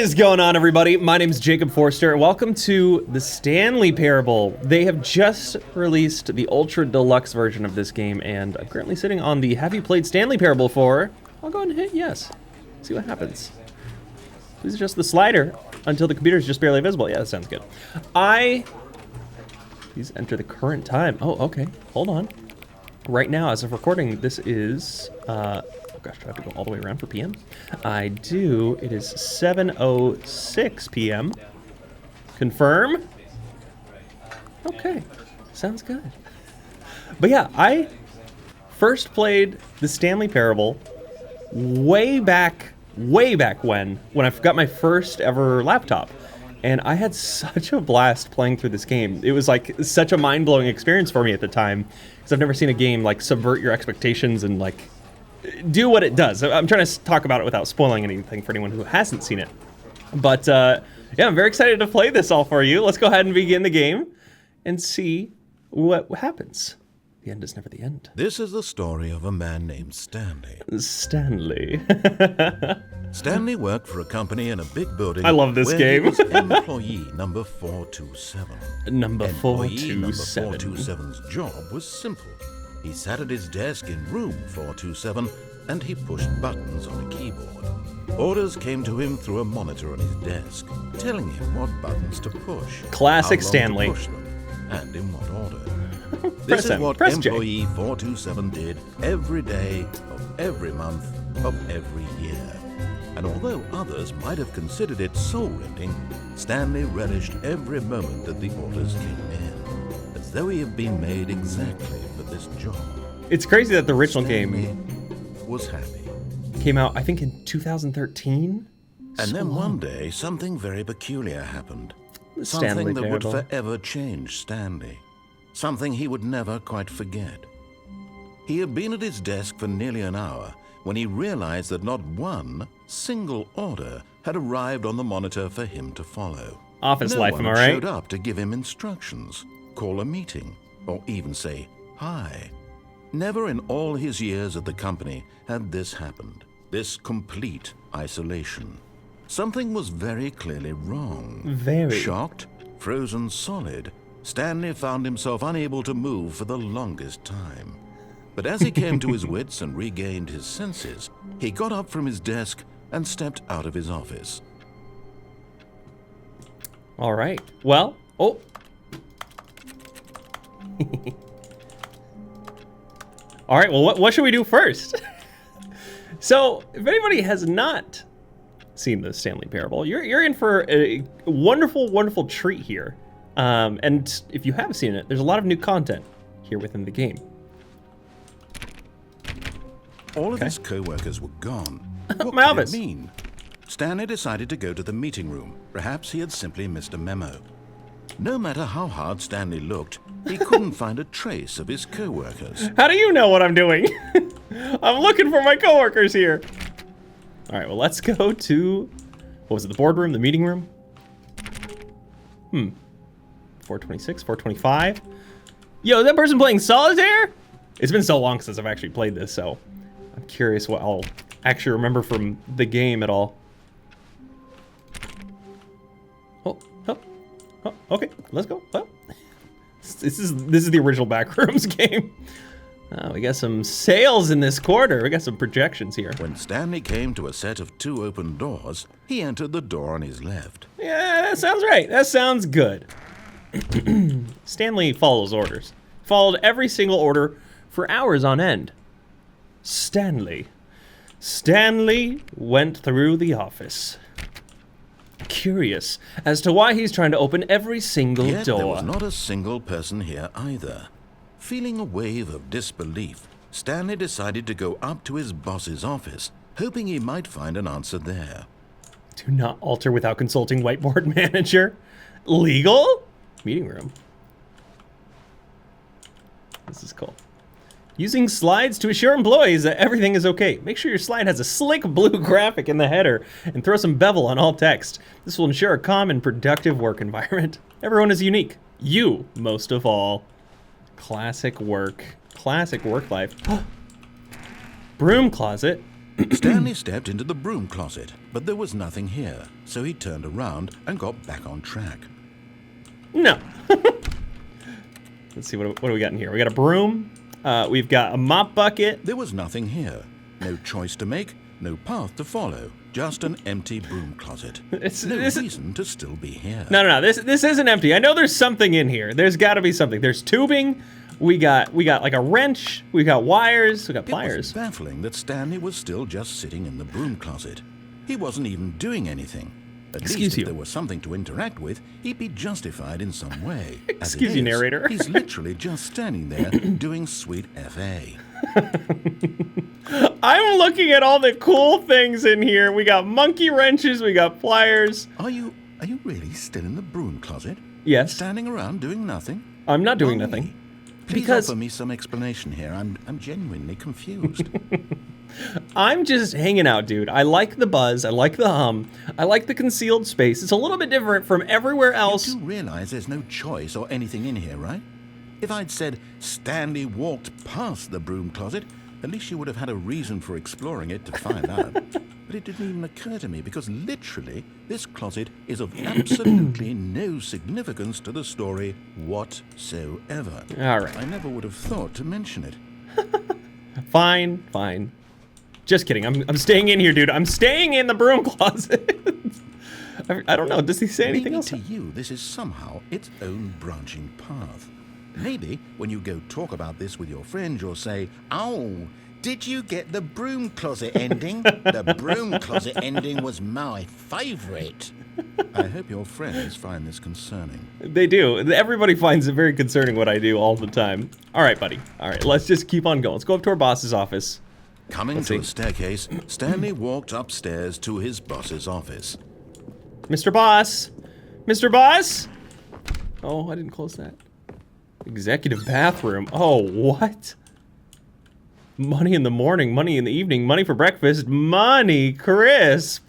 is going on, everybody? My name is Jacob Forster, and welcome to the Stanley Parable. They have just released the Ultra Deluxe version of this game, and I'm currently sitting on the Have You Played Stanley Parable before? I'll go ahead and hit yes. See what happens. This is just the slider until the computer is just barely visible. Yeah, that sounds good. Please enter the current time. Oh, okay. Hold on. Right now, as of recording, this is, oh gosh, do I have to go all the way around for PM? I do. It is 7:06 PM. Confirm? Okay. Sounds good. But yeah, I first played the Stanley Parable way back when I got my first ever laptop. And I had such a blast playing through this game. It was like such a mind-blowing experience for me at the time, because I've never seen a game like subvert your expectations and like do what it does. I'm trying to talk about it without spoiling anything for anyone who hasn't seen it. But yeah, I'm very excited to play this all for you. Let's go ahead and begin the game and see what happens. The end is never the end. This is the story of a man named Stanley. Stanley. Stanley worked for a company in a big building. I love this game. He was employee number 427. Number Employee number 427. 427's job was simple. He sat at his desk in room 427 and he pushed buttons on a keyboard. Orders came to him through a monitor on his desk, telling him what buttons to push. Classic how long Stanley. To push them, and in what order. This is what employee 427 did every day of every month of every year. And although others might have considered it soul-rending, Stanley relished every moment that the orders came in, as though he had been made exactly for this job. It's crazy that the original Stanley game was happy. came out, I think, in 2013. And then one day, something very peculiar happened. The Something Stanley that would Parable. forever change Stanley. Something he would never quite forget. He had been at his desk for nearly an hour when he realized that not one single order had arrived on the monitor for him to follow. Office No life, one am I had right? showed up to give him instructions, call a meeting, or even say hi. Never in all his years at the company had this happened, this complete isolation. Something was very clearly wrong. Very. Shocked, frozen solid, Stanley found himself unable to move for the longest time. But as he came to his wits and regained his senses, he got up from his desk and stepped out of his office. All right. Well, oh. All right, well, what should we do first? So, if anybody has not seen the Stanley Parable, you're in for a wonderful, wonderful treat here. And if you have seen it, there's a lot of new content here within the game. All of his co-workers were gone. What My could office. it mean? Stanley decided to go to the meeting room. Perhaps he had simply missed a memo. No matter how hard Stanley looked, he couldn't find a trace of his co-workers. How do you know what I'm doing? I'm looking for my coworkers here. All right, well, let's go to, what was it, the boardroom, the meeting room? 426, 425. Yo, is that person playing solitaire? It's been so long since I've actually played this, so I'm curious what I'll actually remember from the game at all. Oh, okay, let's go. Oh. This is the original Backrooms game. We got some sales in this quarter. We got some projections here. When Stanley came to a set of 2 open doors, he entered the door on his left. Yeah, that sounds right. That sounds good. Stanley follows orders. Followed every single order for hours on end. Stanley went through the office, curious as to why he's trying to open every single Yet door. there was not a single person here either. Feeling a wave of disbelief, Stanley decided to go up to his boss's office, hoping he might find an answer there. Do not alter without consulting whiteboard manager. Legal? Meeting room. This is cool. Using slides to assure employees that everything is okay. Make sure your slide has a slick blue graphic in the header and throw some bevel on all text. This will ensure a calm and productive work environment. Everyone is unique. You, most of all. Classic work life. Broom closet. Stanley stepped into the broom closet, but there was nothing here, so he turned around and got back on track. No. Let's see, what do we got in here? We got a broom. We've got a mop bucket. There was nothing here. No choice to make, no path to follow. Just an empty broom closet. No reason to still be here. No. This isn't empty. I know there's something in here. There's got to be something. There's tubing. We got like a wrench. We got wires. We got pliers. It was baffling that Stanley was still just sitting in the broom closet. He wasn't even doing anything. At least if there was something to interact with, he'd be justified in some way. Excuse you, narrator. He's literally just standing there doing sweet FA. I'm looking at all the cool things in here. We got monkey wrenches. We got pliers. Are you really still in the broom closet? Yes. Standing around doing nothing? I'm not doing nothing. Please offer me some explanation here. I'm genuinely confused. I'm just hanging out, dude. I like the buzz. I like the hum. I like the concealed space. It's a little bit different from everywhere else. You do realize there's no choice or anything in here, right? If I'd said Stanley walked past the broom closet, at least you would have had a reason for exploring it to find out. But it didn't even occur to me because literally this closet is of absolutely no significance to the story whatsoever. All right. I never would have thought to mention it. Fine. Just kidding. I'm staying in here, dude. I'm staying in the broom closet. I don't know. Does he say anything else? Maybe to you, this is somehow its own branching path. Maybe when you go talk about this with your friend, you'll say, "Oh, did you get the broom closet ending? The broom closet ending was my favorite." I hope your friends find this concerning. They do. Everybody finds it very concerning what I do all the time. All right, buddy. All right, let's just keep on going. Let's go up to our boss's office. Coming to a staircase, Stanley walked upstairs to his boss's office. Mr. Boss! Mr. Boss! Oh, I didn't close that. Executive bathroom. Oh, what? Money in the morning, money in the evening, money for breakfast, money crisp.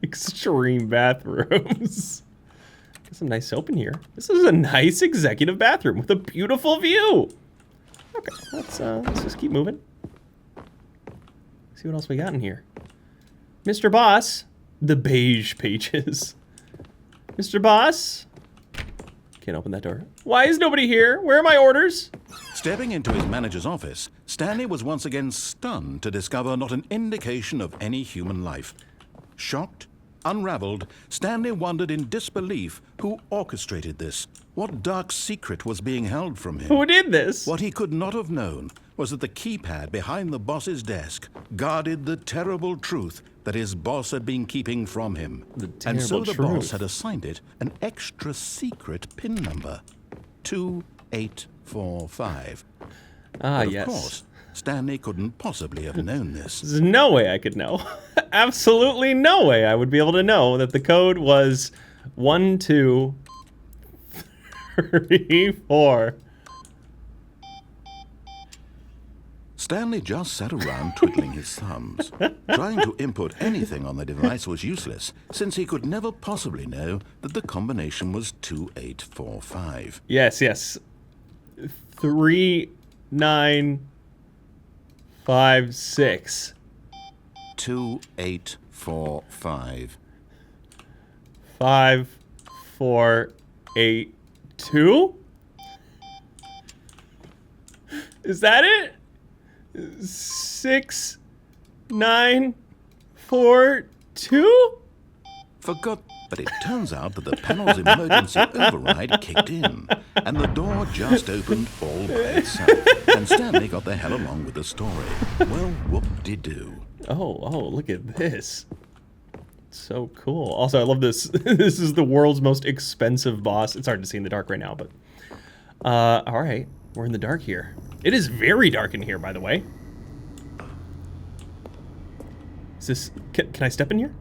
Extreme bathrooms. Got some nice soap in here. This is a nice executive bathroom with a beautiful view. Okay, let's just keep moving. See what else we got in here. Mr. Boss, the beige pages. Mr. Boss. Can't open that door. Why is nobody here? Where are my orders? Stepping into his manager's office, Stanley was once again stunned to discover not an indication of any human life. Shocked, unraveled, Stanley wondered in disbelief who orchestrated this. What dark secret was being held from him? Who did this? What he could not have known was that the keypad behind the boss's desk guarded the terrible truth that his boss had been keeping from him. And so the boss had assigned it an extra secret PIN number, 2845. But of course, Stanley couldn't possibly have known this. There's no way I could know. Absolutely no way I would be able to know that the code was 1, 2, 3, 4. Stanley just sat around twiddling his thumbs. Trying to input anything on the device was useless, since he could never possibly know that the combination was 2845. Yes. 3956. 2845. 5482? Is that it? 6942? But it turns out that the panel's emergency override kicked in, and the door just opened all by itself, and Stanley got the hell along with the story. Well, whoop-de-doo. Oh, look at this. So cool. Also, I love this. This is the world's most expensive boss. It's hard to see in the dark right now, but... all right. We're in the dark here. It is very dark in here, by the way. Is this... Can I step in here?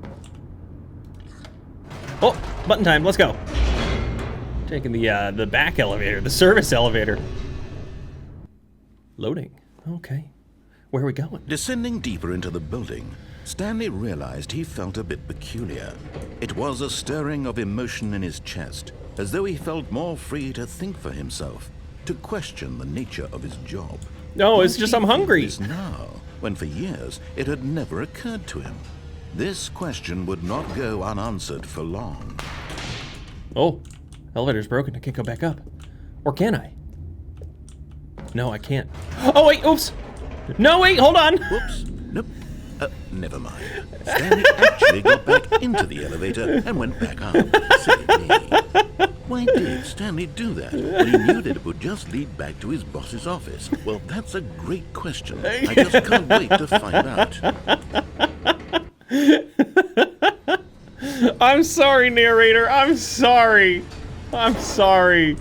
Oh, button time. Let's go. Taking the back elevator, the service elevator. Loading. Okay. Where are we going? Descending deeper into the building, Stanley realized he felt a bit peculiar. It was a stirring of emotion in his chest, as though he felt more free to think for himself, to question the nature of his job. No, it's just I'm hungry. This now, when for years it had never occurred to him. This question would not go unanswered for long. Oh, elevator's broken. I can't go back up. Or can I? No, I can't. Oh, wait, oops. No, wait, hold on. Whoops, nope, never mind. Stanley actually got back into the elevator and went back up. Silly me. Why did Stanley do that when he knew that it would just lead back to his boss's office? Well, that's a great question. I just can't wait to find out. I'm sorry, narrator. I'm sorry. I'm sorry.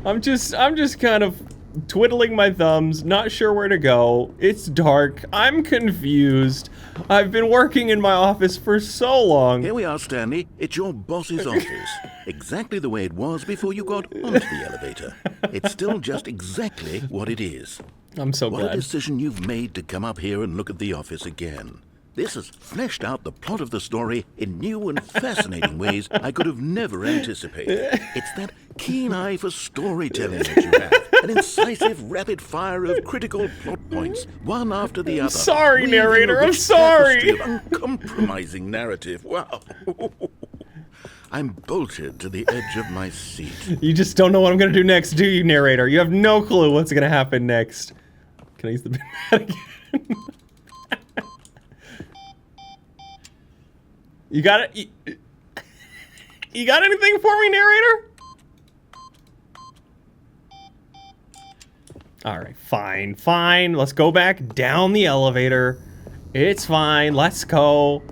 I'm just kind of twiddling my thumbs, not sure where to go. It's dark. I'm confused. I've been working in my office for so long. Here we are, Stanley. It's your boss's office. Exactly the way it was before you got onto the elevator. It's still just exactly what it is. I'm so glad. What a decision you've made to come up here and look at the office again. This has fleshed out the plot of the story in new and fascinating ways I could have never anticipated. It's that keen eye for storytelling that you have. An incisive rapid fire of critical plot points, one after the other. Sorry, narrator, I'm sorry. Of uncompromising narrative. Wow. I'm bolted to the edge of my seat. You just don't know what I'm gonna do next, do you, narrator? You have no clue what's gonna happen next. Can I use the bin mat again? You got it? You got anything for me, narrator? All right, fine, fine. Let's go back down the elevator. It's fine. Let's go.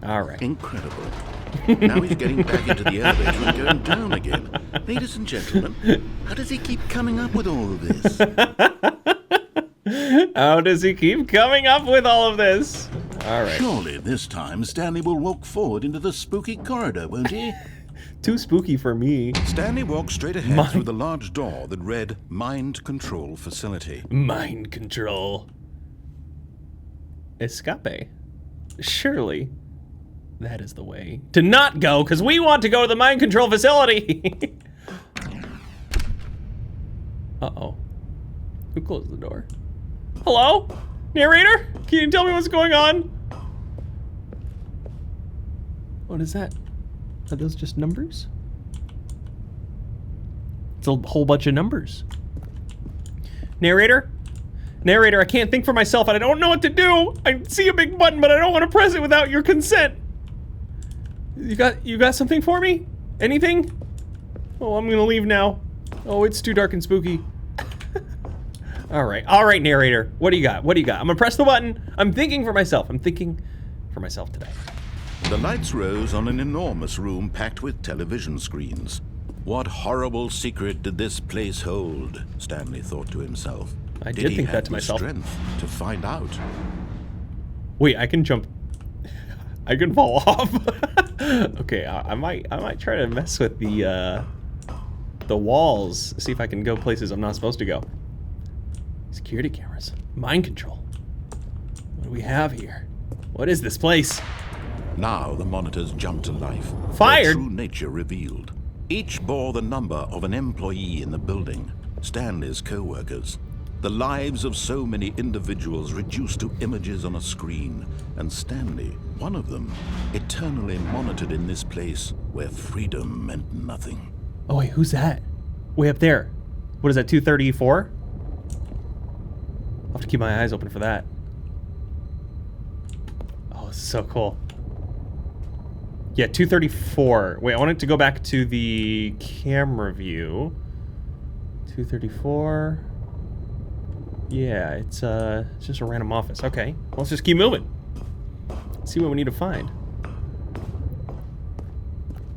All right. Incredible. Now he's getting back into the elevator and going down again. Ladies and gentlemen, how does he keep coming up with all of this? How does he keep coming up with all of this? All right. Surely this time Stanley will walk forward into the spooky corridor, won't he? Too spooky for me. Stanley walked straight ahead through the large door that read Mind Control Facility. Mind control. Escape. Surely that is the way to not go, because we want to go to the mind control facility. Uh-oh. Who closed the door? Hello? Narrator? Can you tell me what's going on? What is that? Are those just numbers? It's a whole bunch of numbers. Narrator? Narrator, I can't think for myself and I don't know what to do. I see a big button, but I don't want to press it without your consent. You got something for me? Anything? Oh, I'm gonna leave now. Oh, it's too dark and spooky. All right, narrator. What do you got? What do you got? I'm gonna press the button. I'm thinking for myself. I'm thinking for myself today. The lights rose on an enormous room packed with television screens. What horrible secret did this place hold? Stanley thought to himself. I did think that to myself. Did he have the strength to find out? Wait, I can jump. I can fall off. Okay, I might try to mess with the walls. See if I can go places I'm not supposed to go. Security cameras. Mind control. What do we have here? What is this place? Now the monitors jumped to life. Fired? Their true nature revealed. Each bore the number of an employee in the building. Stanley's co-workers. The lives of so many individuals reduced to images on a screen. And Stanley, one of them, eternally monitored in this place where freedom meant nothing. Oh wait, who's that? Way up there. What is that, 234? I'll have to keep my eyes open for that. Oh, this is so cool. Yeah, 234. Wait, I wanted to go back to the camera view. 234. Yeah, it's just a random office. Okay, well, let's just keep moving. Let's see what we need to find.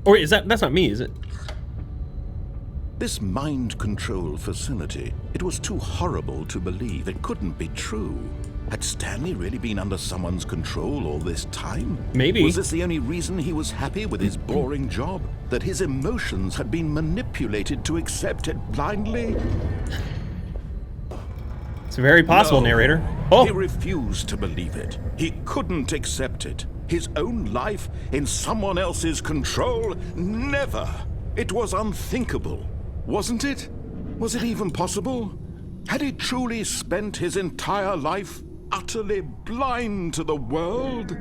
Or is that's not me, is it? This mind control facility, it was too horrible to believe. It couldn't be true. Had Stanley really been under someone's control all this time? Maybe. Was this the only reason he was happy with his boring job? That his emotions had been manipulated to accept it blindly? It's very possible, No. narrator. Oh! He refused to believe it. He couldn't accept it. His own life in someone else's control? Never! It was unthinkable. Wasn't it? Was it even possible? Had he truly spent his entire life utterly blind to the world?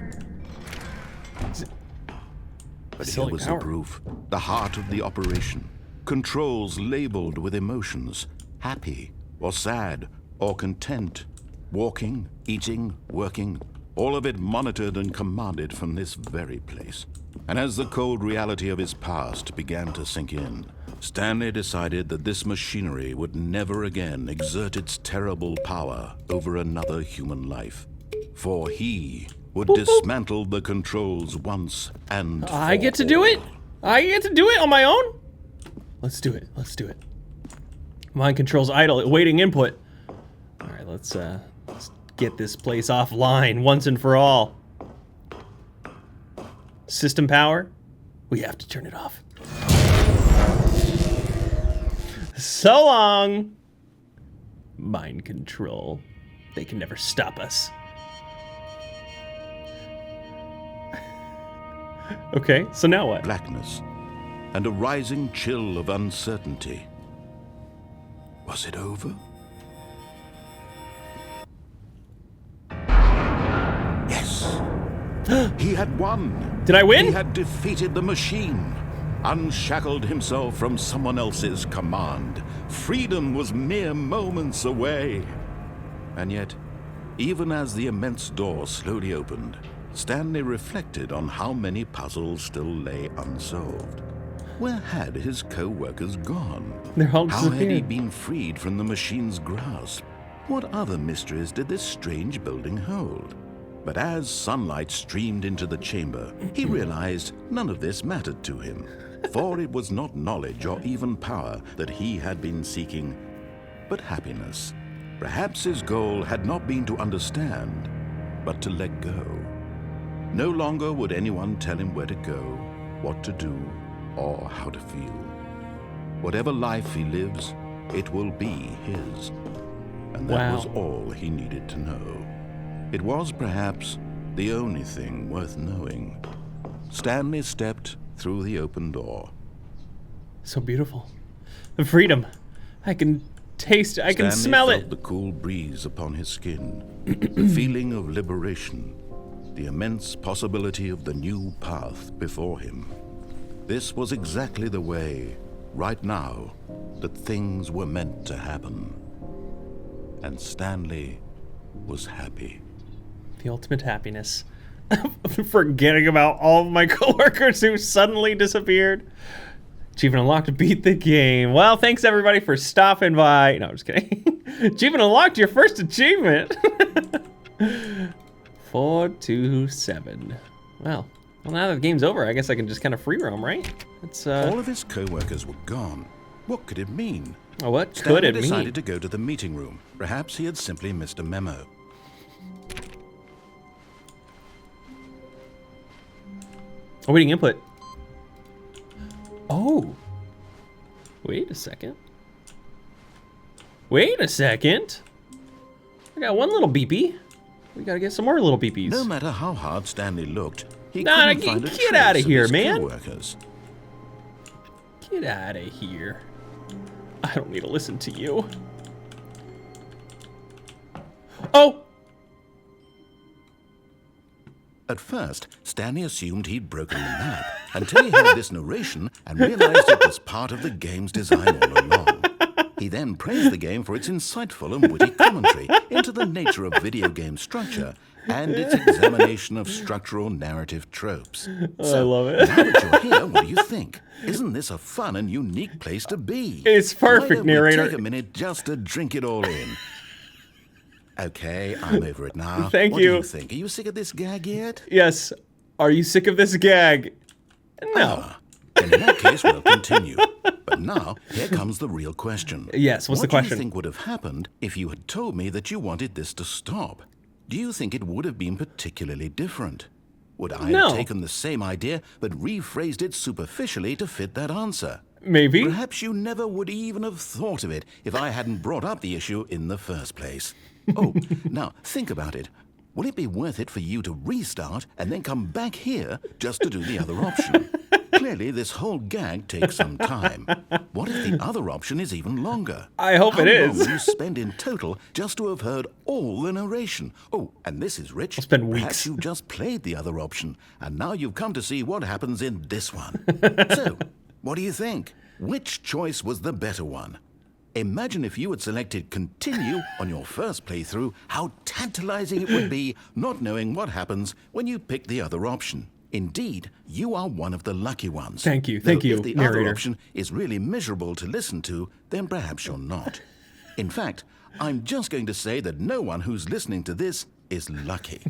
But here was the proof. The heart of the operation. Controls labeled with emotions. Happy, or sad, or content. Walking, eating, working. All of it monitored and commanded from this very place. And as the cold reality of his past began to sink in, Stanley decided that this machinery would never again exert its terrible power over another human life. For he would dismantle the controls once and for all. I get to do it? I get to do it on my own? Let's do it. Let's do it. Mind controls idle, awaiting input. All right, let's get this place offline once and for all. System power, we have to turn it off. So long, mind control. They can never stop us. Okay, so now what? Blackness and a rising chill of uncertainty. Was it over? Yes. He had won. Did I win? He had defeated the machine, unshackled himself from someone else's command. Freedom was mere moments away. And yet, even as the immense door slowly opened, Stanley reflected on how many puzzles still lay unsolved. Where had his co-workers gone? They're all How had he disappeared. been freed from the machine's grasp? What other mysteries did this strange building hold? But as sunlight streamed into the chamber, he realized none of this mattered to him, for it was not knowledge or even power that he had been seeking, but happiness. Perhaps his goal had not been to understand, but to let go. No longer would anyone tell him where to go, what to do, or how to feel. Whatever life he lives, it will be his. And that was all he needed to know. It was perhaps the only thing worth knowing. Stanley stepped through the open door. So beautiful. The freedom. I can taste it. I can smell Stanley it. felt the cool breeze upon his skin, the feeling of liberation, the immense possibility of the new path before him. This was exactly the way, right now, that things were meant to happen. And Stanley was happy. The ultimate happiness. Forgetting about all of my coworkers who suddenly disappeared. Achievement unlocked, beat the game. Well, thanks everybody for stopping by. No, I'm just kidding. Achievement unlocked, your first achievement. 427. Well, now that the game's over, I guess I can just kind of free roam, right? It's All of his co-workers were gone. What could it mean? Oh, what Stanley could it mean? decided to go to the meeting room. Perhaps he had simply missed a memo. Awaiting input. Oh. Wait a second. Wait a second. I got one little beepy. We gotta get some more little beepies. No matter how hard Stanley looked, he couldn't find a get trace out of of here, his man. co-workers. Get out of here. I don't need to listen to you. Oh! At first, Stanley assumed he'd broken the map until he heard this narration and realized it was part of the game's design all along. He then praised the game for its insightful and witty commentary into the nature of video game structure and its examination of structural narrative tropes. I love it. Now that you're here, what do you think? Isn't this a fun and unique place to be? It's perfect, Why don't we narrator. take a minute just to drink it all in. Okay, I'm over it now. Thank What you. do you think? Are you sick of this gag yet? Yes. Are you sick of this gag? No. And in that case, we'll continue. But now, here comes the real question. Yes, what's the What do you question? think would have happened if you had told me that you wanted this to stop? Do you think it would have been particularly different? Would I No. have taken the same idea but rephrased it superficially to fit that answer? Maybe. Perhaps you never would even have thought of it if I hadn't brought up the issue in the first place. Oh, now think about it. Will it be worth it for you to restart and then come back here just to do the other option? Clearly, this whole gag takes some time. What if the other option is even longer? I hope it is. How long will you spend in total just to have heard all the narration? Oh, and this is rich. I'll spend weeks. Perhaps you just played the other option, and now you've come to see what happens in this one. So, what do you think? Which choice was the better one? Imagine if you had selected continue on your first playthrough, how tantalizing it would be not knowing what happens when you pick the other option. Indeed, you are one of the lucky ones. Thank you, Though narrator. If the other option is really miserable to listen to, then perhaps you're not. In fact, I'm just going to say that no one who's listening to this is lucky.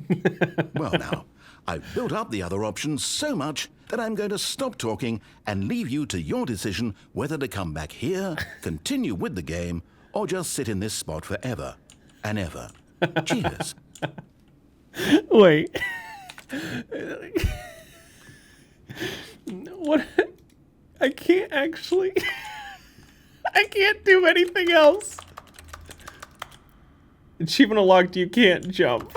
Well now, I've built up the other option so much that I'm going to stop talking and leave you to your decision whether to come back here, continue with the game, or just sit in this spot forever and ever. Cheers. Wait. What? I can't actually. I can't do anything else. Achievement unlocked, you can't jump.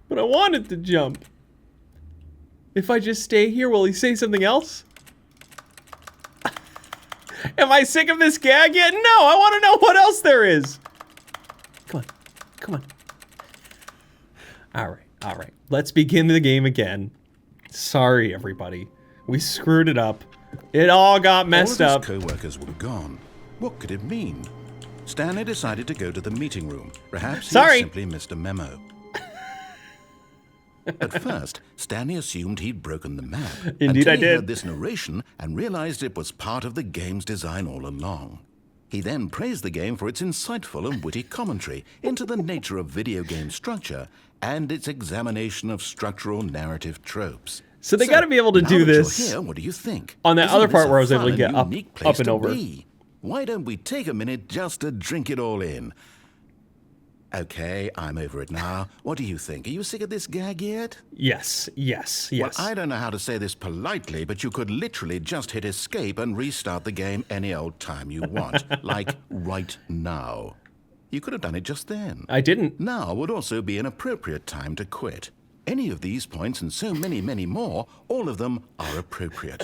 But I wanted to jump. If I just stay here, will he say something else? Am I sick of this gag yet? No, I want to know what else there is. Come on, come on. All right. Let's begin the game again. Sorry, everybody. We screwed it up. It all got messed up. All of his co-workers were gone. What could it mean? Stanley decided to go to the meeting room. Perhaps he simply missed a memo. At first, Stanley assumed he'd broken the map. Indeed, until I he did. heard this narration and realized it was part of the game's design all along. He then praised the game for its insightful and witty commentary into the nature of video game structure and its examination of structural narrative tropes. So they got to be able to do this. Here, what do you think? On that Isn't other this part a where I was able fun to get and up unique place and to over. be? Why don't we take a minute just to drink it all in? Okay, I'm over it now. What do you think? Are you sick of this gag yet? Yes. Well, I don't know how to say this politely, but you could literally just hit escape and restart the game any old time you want. Like right now. You could have done it just then. I didn't. Now would also be an appropriate time to quit. Any of these points and so many, many more, all of them are appropriate.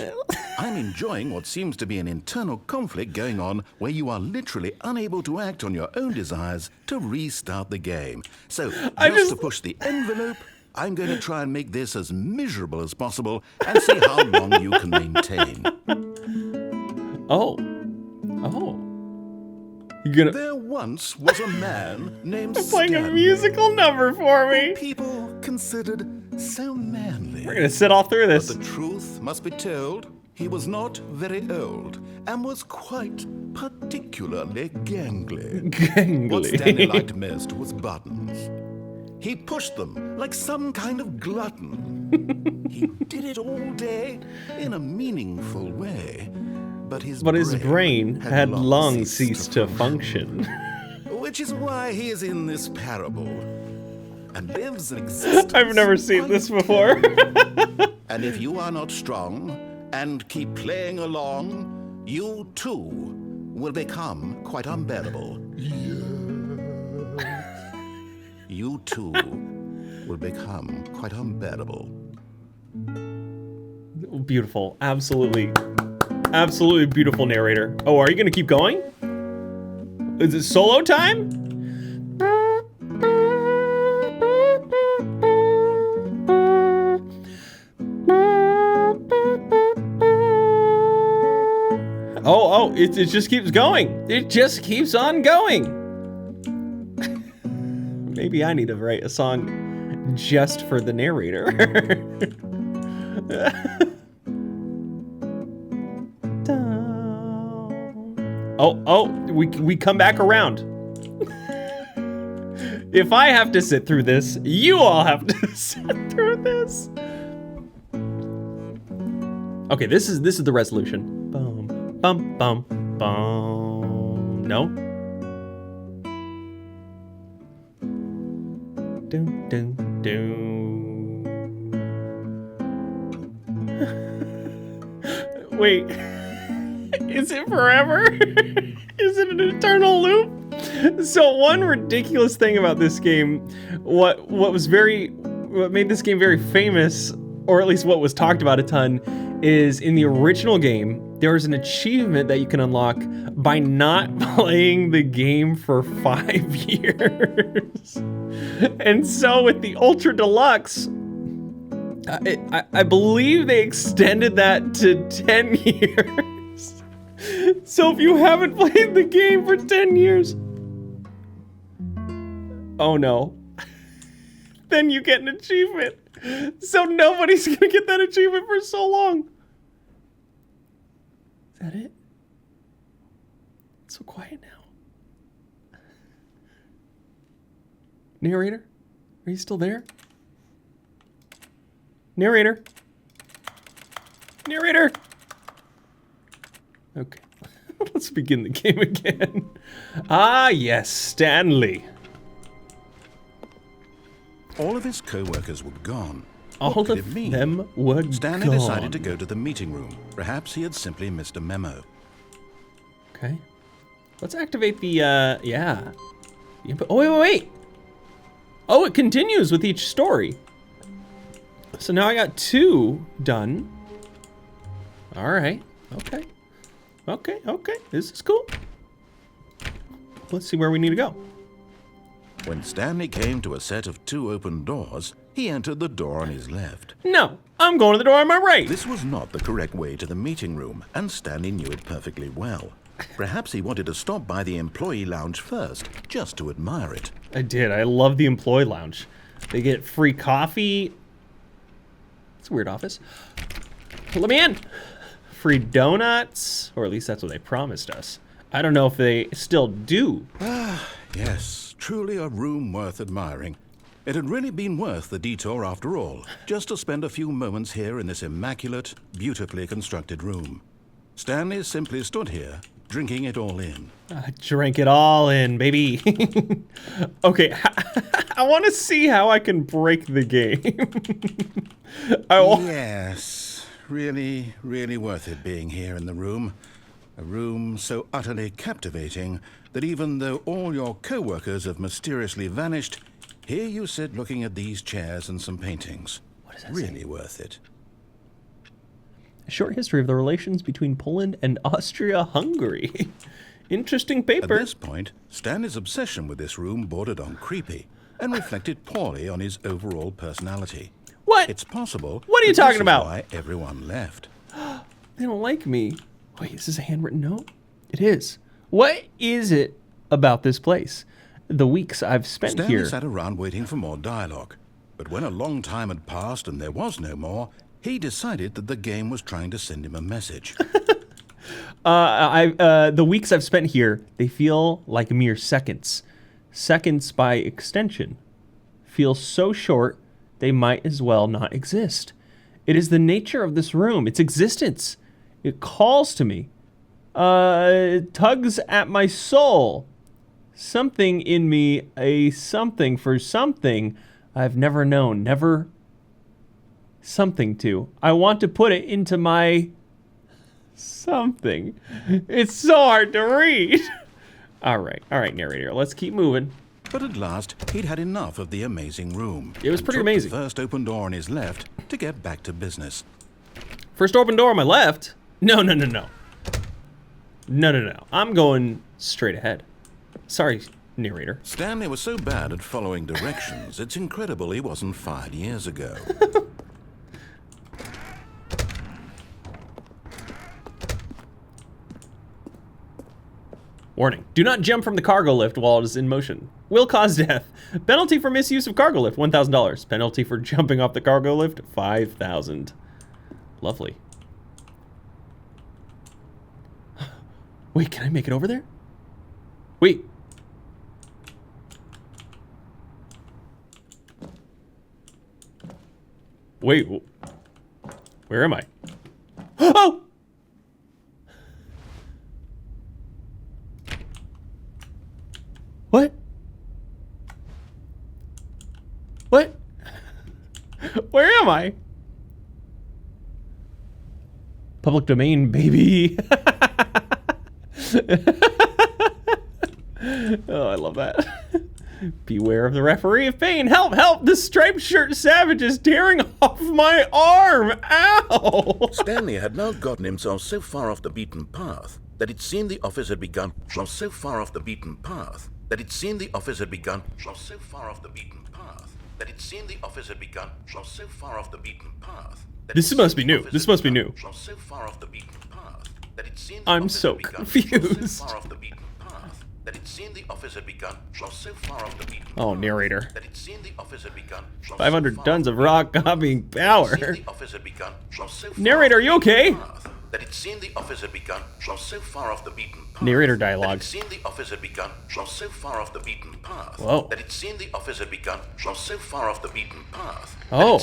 I'm enjoying what seems to be an internal conflict going on where you are literally unable to act on your own desires to restart the game. So, just to push the envelope, I'm going to try and make this as miserable as possible and see how long you can maintain. Oh. You're gonna... There once was a man named playing Stanley, a musical number for me. people considered so manly. We're gonna sit all through this. But the truth must be told, he was not very old and was quite particularly gangly. What Stanley liked most was buttons. He pushed them like some kind of glutton. He did it all day in a meaningful way. But his brain had long ceased to function. Which is why he is in this parable and lives an existence. I've never seen this before. And if you are not strong and keep playing along, you too will become quite unbearable. You too will become quite unbearable. Beautiful. Absolutely beautiful narrator. Oh, are you gonna keep going? Is it solo time? Oh, it just keeps going. It just keeps on going. Maybe I need to write a song just for the narrator. Oh, we come back around. If I have to sit through this, you all have to sit through this. Okay, this is the resolution. Bum, bum, bum, bum. No. Dun, dun, dun. Wait. Is it forever? Is it an eternal loop? So one ridiculous thing about this game, what made this game very famous or at least what was talked about a ton, is in the original game, there was an achievement that you can unlock by not playing the game for 5 years. And so with the Ultra Deluxe, I believe they extended that to 10 years. So if you haven't played the game for 10 years, oh no, then you get an achievement. So nobody's gonna get that achievement for so long. Is that it? It's so quiet now. Narrator, are you still there? Narrator. Narrator. Okay, let's begin the game again. Ah, yes, Stanley. All of his co-workers were gone. All What could of it mean? them were Stanley gone. decided to go to the meeting room. Perhaps he had simply missed a memo. Okay. Let's activate the, yeah. Oh, wait. Oh, it continues with each story. So now I got 2 done. All right. Okay. This is cool. Let's see where we need to go. When Stanley came to a set of 2 open doors, he entered the door on his left. No, I'm going to the door on my right. This was not the correct way to the meeting room, and Stanley knew it perfectly well. Perhaps he wanted to stop by the employee lounge first, just to admire it. I did. I love the employee lounge. They get free coffee. It's a weird office. Let me in. Free donuts, or at least that's what they promised us. I don't know if they still do. Yes, truly a room worth admiring. It had really been worth the detour after all, just to spend a few moments here in this immaculate, beautifully constructed room. Stanley simply stood here, drinking it all in. I drank it all in, baby. Okay, I want to see how I can break the game. Yes, really, really worth it being here in the room. A room so utterly captivating that even though all your co-workers have mysteriously vanished, here you sit looking at these chairs and some paintings. What does that Really say? worth it. A short history of the relations between Poland and Austria-Hungary. Interesting paper. At this point, Stanley's obsession with this room bordered on creepy and reflected poorly on his overall personality. What? It's possible. What are you that this talking is about? Why everyone left. They don't like me. Wait, is this a handwritten note? It is. What is it about this place? The weeks I've spent Stanley here. sat around waiting for more dialogue. But when a long time had passed and there was no more, he decided that the game was trying to send him a message. The weeks I've spent here, they feel like mere seconds. Seconds by extension. Feel so short, they might as well not exist. It is the nature of this room, its existence. It calls to me. Tugs at my soul. Something in me, a something for something I've never known, never something to. I want to put it into my something. It's so hard to read. All right, narrator, let's keep moving. But at last, he'd had enough of the amazing room. It was and pretty took amazing. The first open door on his left to get back to business. First open door on my left? No. I'm going straight ahead. Sorry, narrator. Stanley was so bad at following directions, it's incredible he wasn't fired years ago. Warning, do not jump from the cargo lift while it is in motion. Will cause death. Penalty for misuse of cargo lift, $1,000. Penalty for jumping off the cargo lift, $5,000. Lovely. Wait, can I make it over there? Wait. Wait, where am I? Oh! What? What? Where am I? Public domain, baby. Oh, I love that. Beware of the referee of pain. Help, help! The striped shirt savage is tearing off my arm! Ow! Stanley had now gotten himself so far off the beaten path that it seemed the office had begun. So far off the beaten path that it seemed the office had begun. So far off the beaten path that it seemed the office had begun. So far off the beaten path. This must be new. This must be new. So far off the beaten path that it seemed I'm so confused. That it seemed the office had begun. So far off the beaten Oh, narrator. that it seemed the office had begun. 500 tons of rock copying power. The office had begun. So Narrator, are you okay? That it seemed the office had begun. So far off the beaten path. Narrator dialogue. That it seemed the office had begun. So far off the beaten path. Whoa. That it seemed the office had begun. So far off the beaten path. Oh.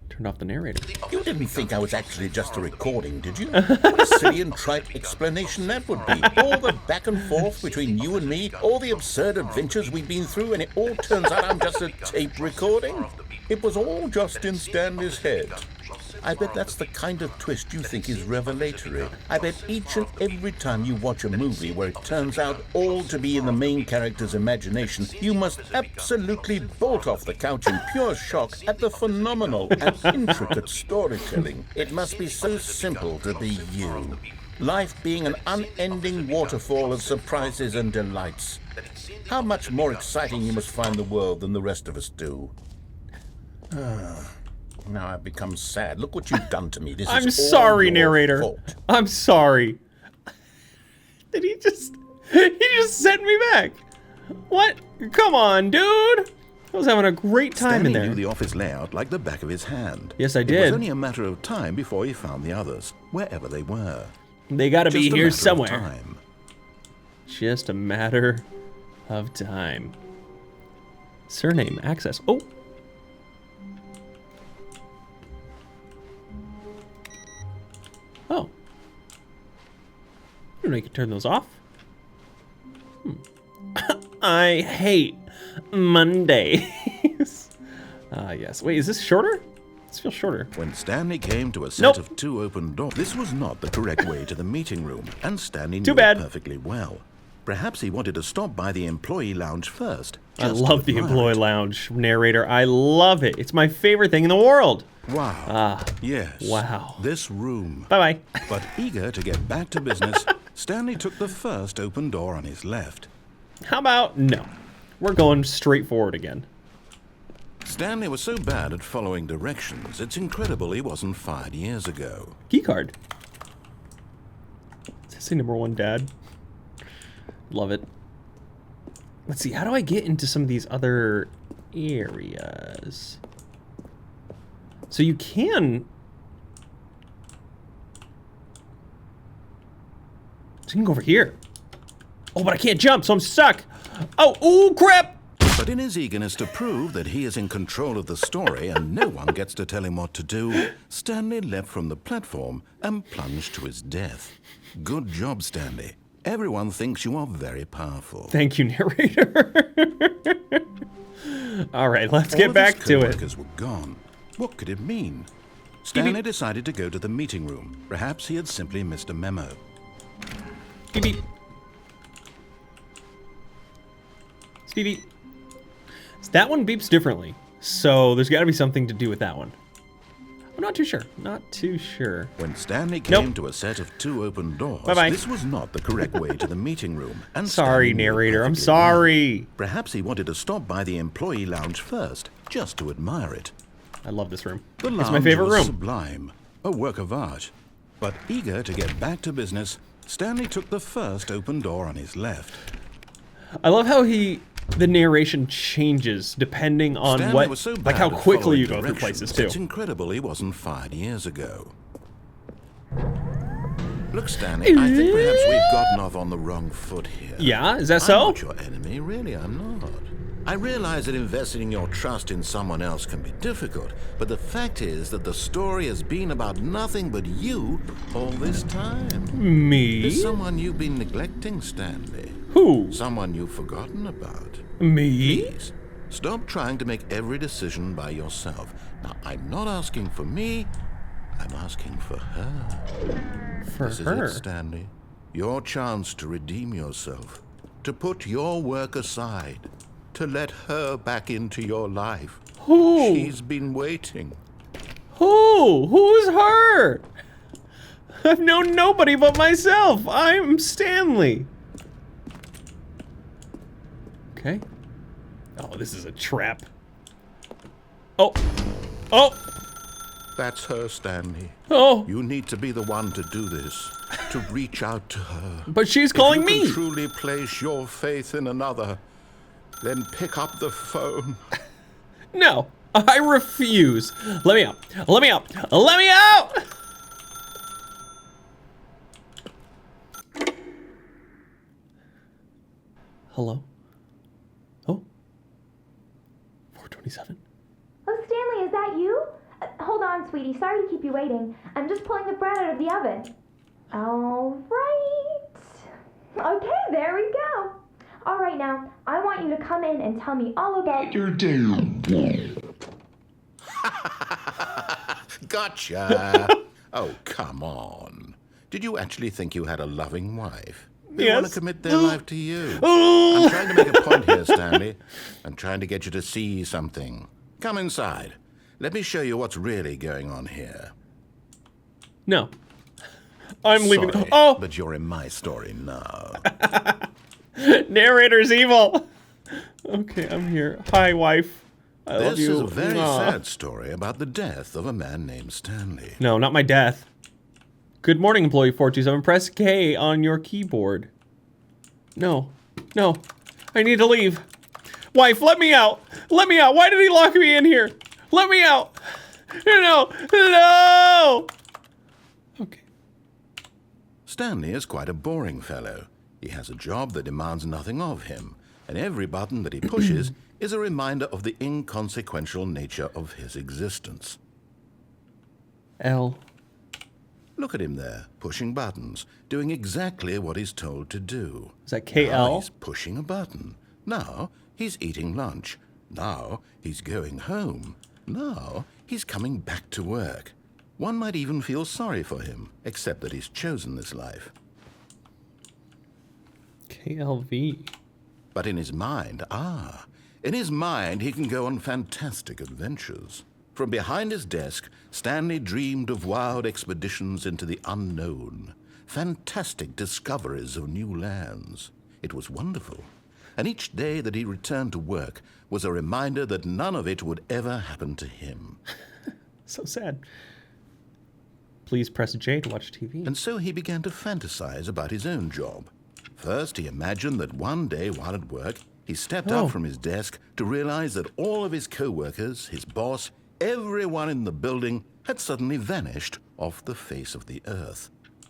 Turned off the narrator. You didn't think I was actually just a recording, did you? What a silly and trite explanation that would be. All the back and forth between you and me, all the absurd adventures we've been through, and it all turns out I'm just a tape recording? It was all just in Stanley's head. I bet that's the kind of twist you think is revelatory. I bet each and every time you watch a movie where it turns out all to be in the main character's imagination, you must absolutely bolt off the couch in pure shock at the phenomenal and intricate storytelling. It must be so simple to be you. Life being an unending waterfall of surprises and delights. How much more exciting you must find the world than the rest of us do. Now I've become sad. Look what you've done to me. This I'm is all sorry, your narrator. fault. I'm sorry. Did he just sent me back? What? Come on, dude. I was having a great time Stanley in there. knew the office layout like the back of his hand. Yes, I It did. was only a matter of time before he found the others, wherever they were. They gotta be Just a here matter of somewhere. time. Just a matter of time. Surname, access. Oh. Oh. I don't know, you can turn those off. I hate Mondays. Yes. Wait, is this shorter? This feels shorter. When Stanley came to a set Nope. of two open doors, this was not the correct way to the meeting room, and Stanley Too knew bad. it perfectly well. Perhaps he wanted to stop by the employee lounge first. I just to love the admire employee it. lounge, narrator. I love it. It's my favorite thing in the world. Wow. Yes. Wow. This room. Bye-bye. But eager to get back to business, Stanley took the first open door on his left. How about no? We're going straight forward again. Stanley was so bad at following directions, it's incredible he wasn't fired years ago. Key card. Does that say #1 dad? Love it. Let's see, how do I get into some of these other areas? So you can... So you can go over here. Oh, but I can't jump, so I'm stuck. Oh, ooh, crap! But in his eagerness to prove that he is in control of the story and no one gets to tell him what to do, Stanley leapt from the platform and plunged to his death. Good job, Stanley. Everyone thinks you are very powerful. Thank you, narrator. All right, let's All get of back his to it. co-workers were gone. What could it mean? Stanley decided to go to the meeting room. Perhaps he had simply missed a memo. Beep, beep. Beep, beep. So that one beeps differently, so there's got to be something to do with that one. I'm not too sure. Not too sure. When Stanley came Nope. to a set of two open doors, Bye-bye. this was not the correct way to the meeting room. And Sorry, Stanley knew it narrator. I'm perfectly well. sorry. Perhaps he wanted to stop by the employee lounge first, just to admire it. I love this room. The It's lounge my favorite was room. sublime, a work of art. But eager to get back to business, Stanley took the first open door on his left. I love how the narration changes depending on Stanley what, was so like bad how at quickly following you go through directions, places too. It's incredible he wasn't fired years ago. Look, Stanley, I think perhaps we've gotten off on the wrong foot here. Yeah, is that I'm so? not your enemy, really, I'm not. I realize that investing your trust in someone else can be difficult, but the fact is that the story has been about nothing but you all this time. Me? There's someone you've been neglecting, Stanley. Who? Someone you've forgotten about. Me? Please, stop trying to make every decision by yourself. Now, I'm not asking for me, I'm asking for her. For This is her. it, Stanley. Your chance to redeem yourself. to put your work aside, to let her back into your life. Who? She's been waiting. Who? Who's her? I've known nobody but myself. I'm Stanley. Okay. Oh, this is a trap. Oh. Oh. That's her, Stanley. Oh. You need to be the one to do this, to reach out to her. But she's calling if you me. can truly place your faith in another, then pick up the phone. No, I refuse. Let me out. Let me out. Let me out. Hello? Oh. 427. Oh, Stanley, is that you? Hold on, sweetie. Sorry to keep you waiting. I'm just pulling the bread out of the oven. All right. Okay, there we go. All right, now, I want you to come in and tell me all about your day. Gotcha. Oh, come on. Did you actually think you had a loving wife? They want to commit their life to you. I'm trying to make a point here, Stanley. I'm trying to get you to see something. Come inside. Let me show you what's really going on here. No. I'm leaving. Sorry, Oh! but you're in my story now. Narrator's evil. Okay, I'm here. Hi, wife. I love you. This is a very sad story about the death of a man named Stanley. No, not my death. Good morning, employee 427. Press K on your keyboard. No. No. I need to leave. Wife, let me out. Let me out. Why did he lock me in here? Let me out. No. No. Okay. Stanley is quite a boring fellow. He has a job that demands nothing of him, and every button that he pushes is a reminder of the inconsequential nature of his existence. L. Look at him there, pushing buttons, doing exactly what he's told to do. Is that Now KL? he's pushing a button. Now he's eating lunch. Now he's going home. Now he's coming back to work. One might even feel sorry for him, except that he's chosen this life. KLV. But in his mind, he can go on fantastic adventures. From behind his desk, Stanley dreamed of wild expeditions into the unknown, fantastic discoveries of new lands. It was wonderful, and each day that he returned to work was a reminder that none of it would ever happen to him. So sad. Please press J to watch TV. And so he began to fantasize about his own job. First, he imagined that one day while at work, he stepped up from his desk to realize that all of his co-workers, his boss, everyone in the building had suddenly vanished off the face of the earth.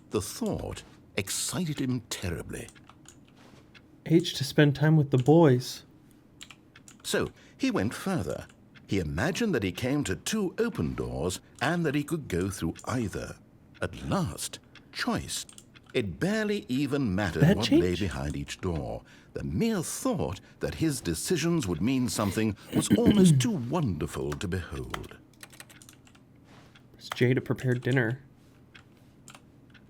The thought excited him terribly. H to spend time with the boys. So he went further. He imagined that he came to two open doors and that he could go through either. At last, choice. It barely even mattered what lay behind each door. The mere thought that his decisions would mean something was almost too wonderful to behold. Press J to prepare dinner.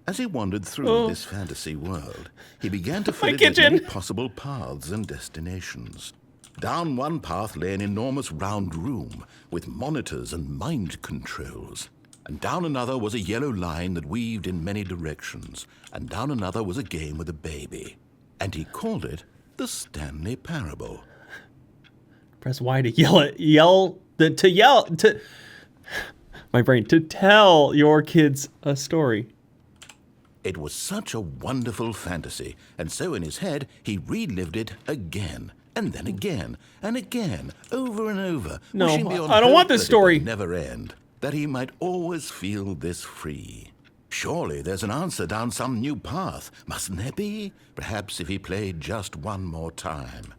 As he wandered through this fantasy world, he began to fill it with many possible paths and destinations. Down one path lay an enormous round room with monitors and mind controls. And down another was a yellow line that weaved in many directions. And down another was a game with a baby. And he called it the Stanley Parable. Press Y to my brain, to tell your kids a story. It was such a wonderful fantasy, and so in his head he relived it again, and then again, and again, over and over. No, wishing beyond I don't want hope this that story. It would never end, that he might always feel this free. Surely there's an answer down some new path, mustn't there be? Perhaps if he played just one more time.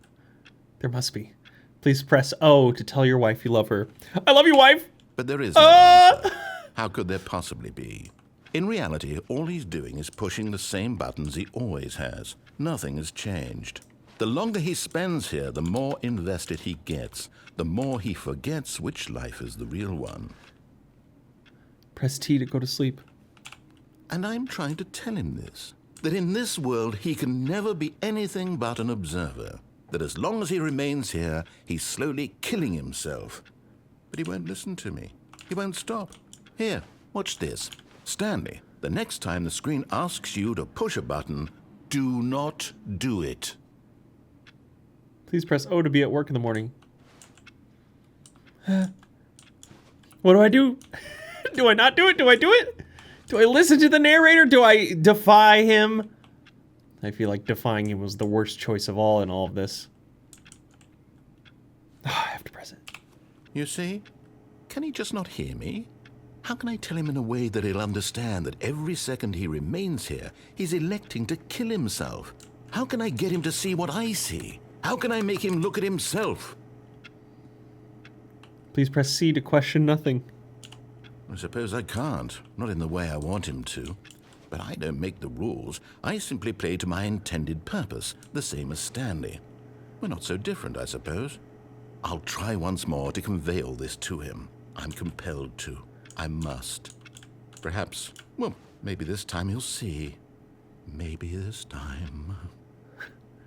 There must be. Please press O to tell your wife you love her. I love you, wife! But there is no answer. How could there possibly be? In reality, all he's doing is pushing the same buttons he always has. Nothing has changed. The longer he spends here, the more invested he gets, the more he forgets which life is the real one. Press T to go to sleep. And I'm trying to tell him this that in this world he can never be anything but an observer, that as long as he remains here, he's slowly killing himself. But he won't listen to me. He won't stop. Here, watch this. Stanley, the next time the screen asks you to push a button, do not do it. Please press O to be at work in the morning. What do I do? Do I not do it? Do I do it? Do I listen to the narrator? Do I defy him? I feel like defying him was the worst choice of all in all of this. Oh, I have to press it. You see? Can he just not hear me? How can I tell him in a way that he'll understand that every second he remains here, he's electing to kill himself? How can I get him to see what I see? How can I make him look at himself? Please press C to question nothing. I suppose I can't, not in the way I want him to. But I don't make the rules. I simply play to my intended purpose, the same as Stanley. We're not so different, I suppose. I'll try once more to convey all this to him. I'm compelled to. I must. Perhaps, well, maybe this time he'll see. Maybe this time.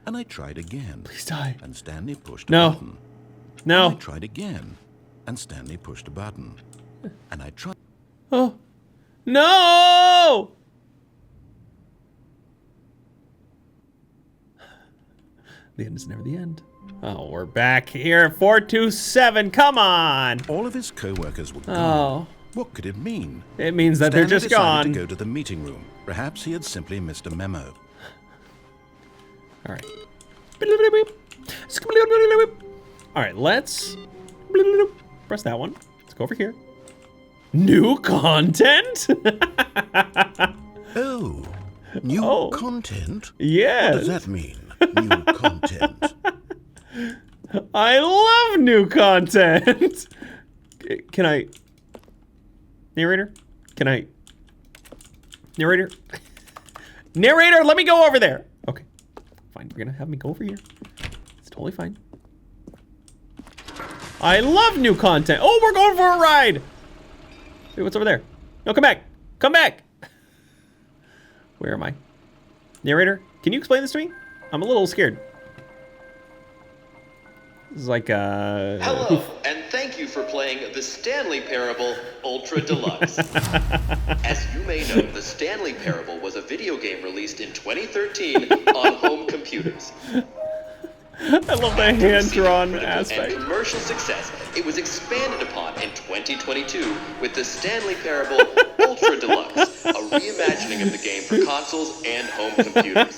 And I tried again. Please die. And Stanley pushed a button. No. And I tried again. And Stanley pushed a button. And I tried. Oh. No! The end is never the end. Oh, we're back here at 427. Come on! All of his co-workers were gone. Oh. What could it mean? It means that Stanley they're just decided gone. to go to the meeting room. Perhaps he had simply missed a memo. All right. All right, let's press that one. Let's go over here. New content? Oh, new content? Yes. What does that mean, new content? I love new content. Can I... Narrator? Can I... Narrator? Narrator, let me go over there. Okay. Fine, you're gonna have me go over here. It's totally fine. I love new content. Oh, we're going for a ride. Wait, what's over there? No, come back. Come back. Where am I? Narrator, can you explain this to me? I'm a little scared. This is like Hello, and thank you for playing the Stanley Parable Ultra Deluxe. As you may know, the Stanley Parable was a video game released in 2013 on home computers. I love the hand-drawn aspect. And commercial success, it was expanded upon in 2022 with the Stanley Parable Ultra Deluxe, a reimagining of the game for consoles and home computers.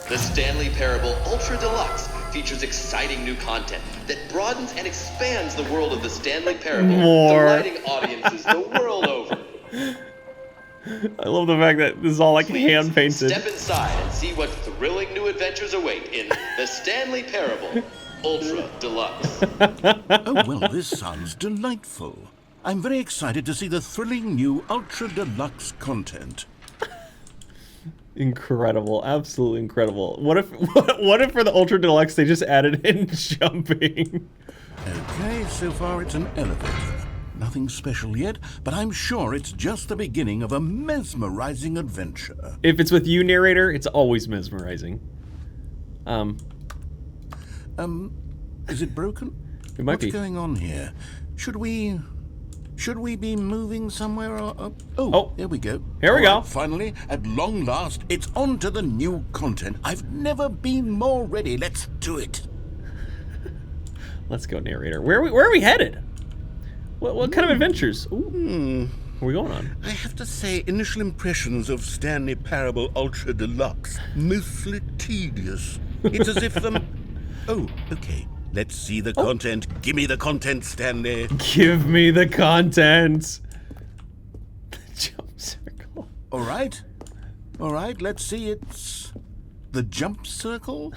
The Stanley Parable Ultra Deluxe features exciting new content that broadens and expands the world of the Stanley Parable, delighting audiences the world over. I love the fact that this is all like hand painted. Step inside and see what thrilling new adventures await in the Stanley Parable Ultra Deluxe. Oh, well, this sounds delightful. I'm very excited to see the thrilling new Ultra Deluxe content. Incredible, absolutely incredible. What if for the Ultra Deluxe they just added in jumping? Okay, so far it's an elevator. Nothing special yet, but I'm sure it's just the beginning of a mesmerizing adventure. If it's with you, narrator, it's always mesmerizing. Is it broken? It might be. What's going on here? Should we be moving somewhere? Oh, there we go. Here we go. Finally, at long last, it's on to the new content. I've never been more ready. Let's do it. Let's go, narrator. Where are we headed? What kind of adventures? Ooh. What are we going on? I have to say, initial impressions of Stanley Parable Ultra Deluxe, mostly tedious. It's as if Oh, okay. Let's see the content. Give me the content, Stanley. Give me the content. The jump circle. All right, let's see. It's the jump circle.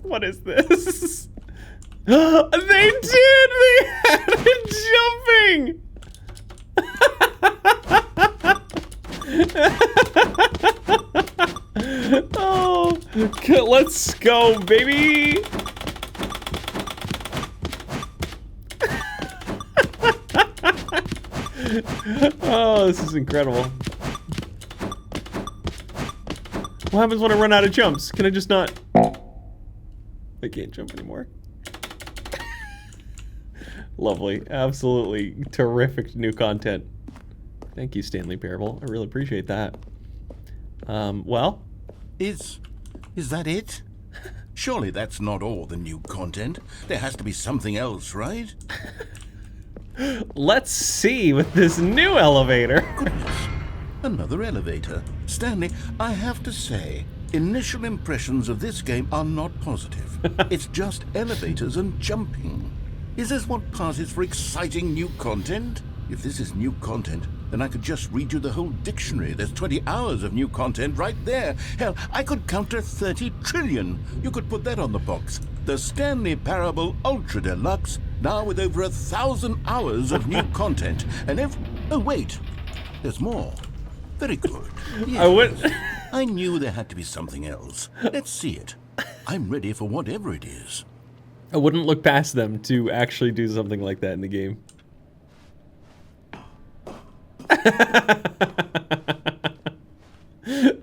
What is this? They did! They added jumping! Oh, let's go, baby! Oh, this is incredible. What happens when I run out of jumps? Can I just not... I can't jump anymore. Lovely. Absolutely terrific new content. Thank you, Stanley Parable. I really appreciate that. Well? Is that it? Surely that's not all the new content. There has to be something else, right? Let's see with this new elevator. Goodness. Another elevator. Stanley, I have to say, initial impressions of this game are not positive. It's just elevators and jumping. Is this what passes for exciting new content? If this is new content, then I could just read you the whole dictionary. There's 20 hours of new content right there. Hell, I could count to 30 trillion. You could put that on the box. The Stanley Parable Ultra Deluxe, now with over 1,000 hours of new content. And oh, wait. There's more. Very good. Yes. I knew there had to be something else. Let's see it. I'm ready for whatever it is. I wouldn't look past them to actually do something like that in the game.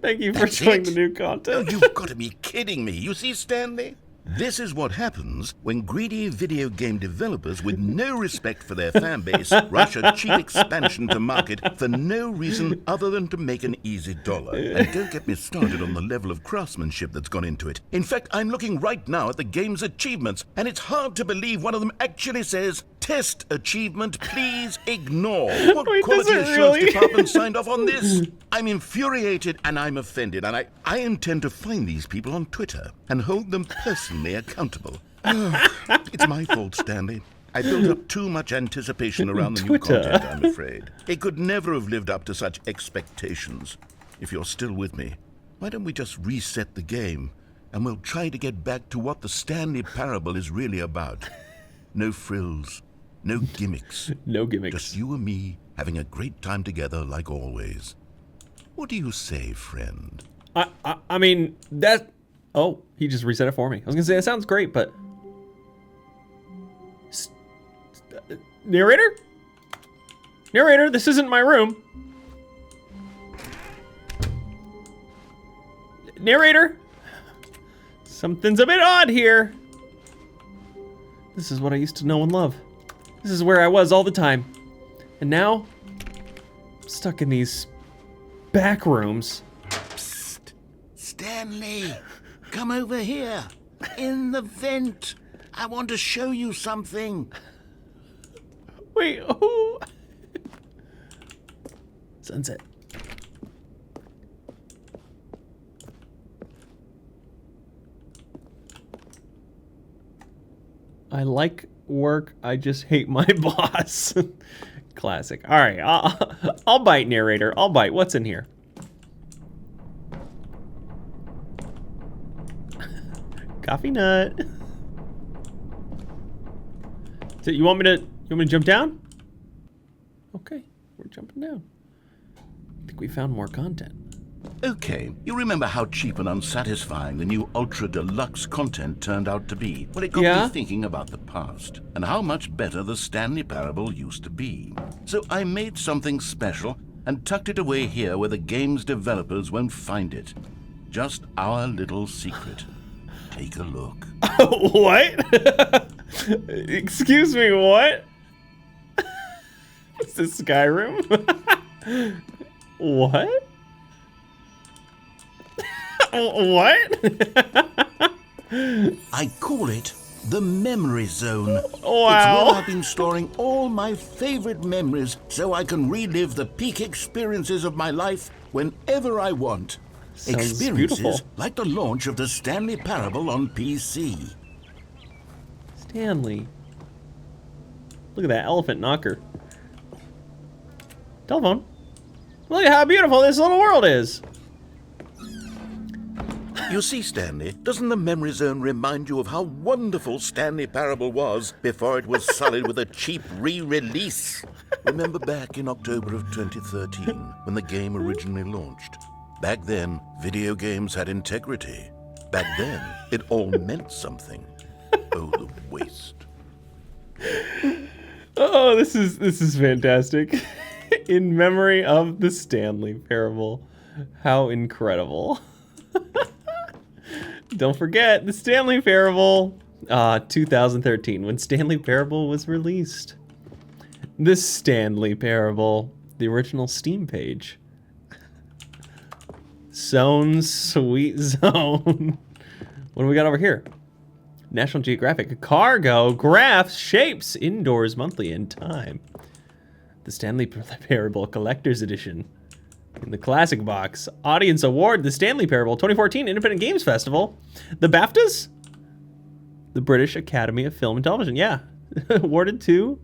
Thank you for showing the new content. Oh, you've got to be kidding me. You see, Stanley? This is what happens when greedy video game developers with no respect for their fan base rush a cheap expansion to market for no reason other than to make an easy dollar. And don't get me started on the level of craftsmanship that's gone into it. In fact, I'm looking right now at the game's achievements, and it's hard to believe one of them actually says, "Test achievement, please ignore." What Wait, quality does it assurance really? department signed off on this? I'm infuriated and I'm offended, and I intend to find these people on Twitter and hold them personally accountable. It's my fault, Stanley. I built up too much anticipation around the new Twitter. content, I'm afraid. It could never have lived up to such expectations. If you're still with me, why don't we just reset the game, and we'll try to get back to what the Stanley Parable is really about. No frills, no gimmicks. No gimmicks. Just you and me having a great time together like always. What do you say, friend? I mean, that... Oh, he just reset it for me. I was gonna say, that sounds great, but... Narrator? Narrator, this isn't my room. Narrator? Something's a bit odd here. This is what I used to know and love. This is where I was all the time. And now, I'm stuck in these back rooms. Psst. Stanley, come over here. In the vent. I want to show you something. Wait, who? Sunset. I like work, I just hate my boss. Classic. All right, I'll bite, narrator. I'll bite. What's in here? Coffee nut. So you want me to jump down? Okay, we're jumping down. I think we found more content. Okay, you remember how cheap and unsatisfying the new Ultra Deluxe content turned out to be? Well, it got Yeah? me thinking about the past and how much better the Stanley Parable used to be. So I made something special and tucked it away here where the game's developers won't find it. Just our little secret. Take a look. What? Excuse me, what? Is this Skyrim? What? What? I call it the Memory Zone. Wow. It's where I've been storing all my favorite memories so I can relive the peak experiences of my life whenever I want. Sounds Experiences beautiful. like the launch of the Stanley Parable on PC. Stanley. Look at that elephant knocker. Telephone. Look at how beautiful this little world is. You see, Stanley, doesn't the Memory Zone remind you of how wonderful Stanley Parable was before it was sullied with a cheap re-release? Remember back in October of 2013, when the game originally launched? Back then, video games had integrity. Back then, it all meant something. Oh, the waste. Oh, this is fantastic. In memory of the Stanley Parable. How incredible. Don't forget the Stanley Parable. 2013, when Stanley Parable was released. The Stanley Parable, the original Steam page. Zone, sweet zone. What do we got over here? National Geographic, cargo, graphs, shapes, indoors, monthly, and time. The Stanley Parable Collector's Edition. In the classic box, Audience Award, the Stanley Parable 2014 Independent Games Festival. The BAFTAs? The British Academy of Film and Television, yeah. Awarded to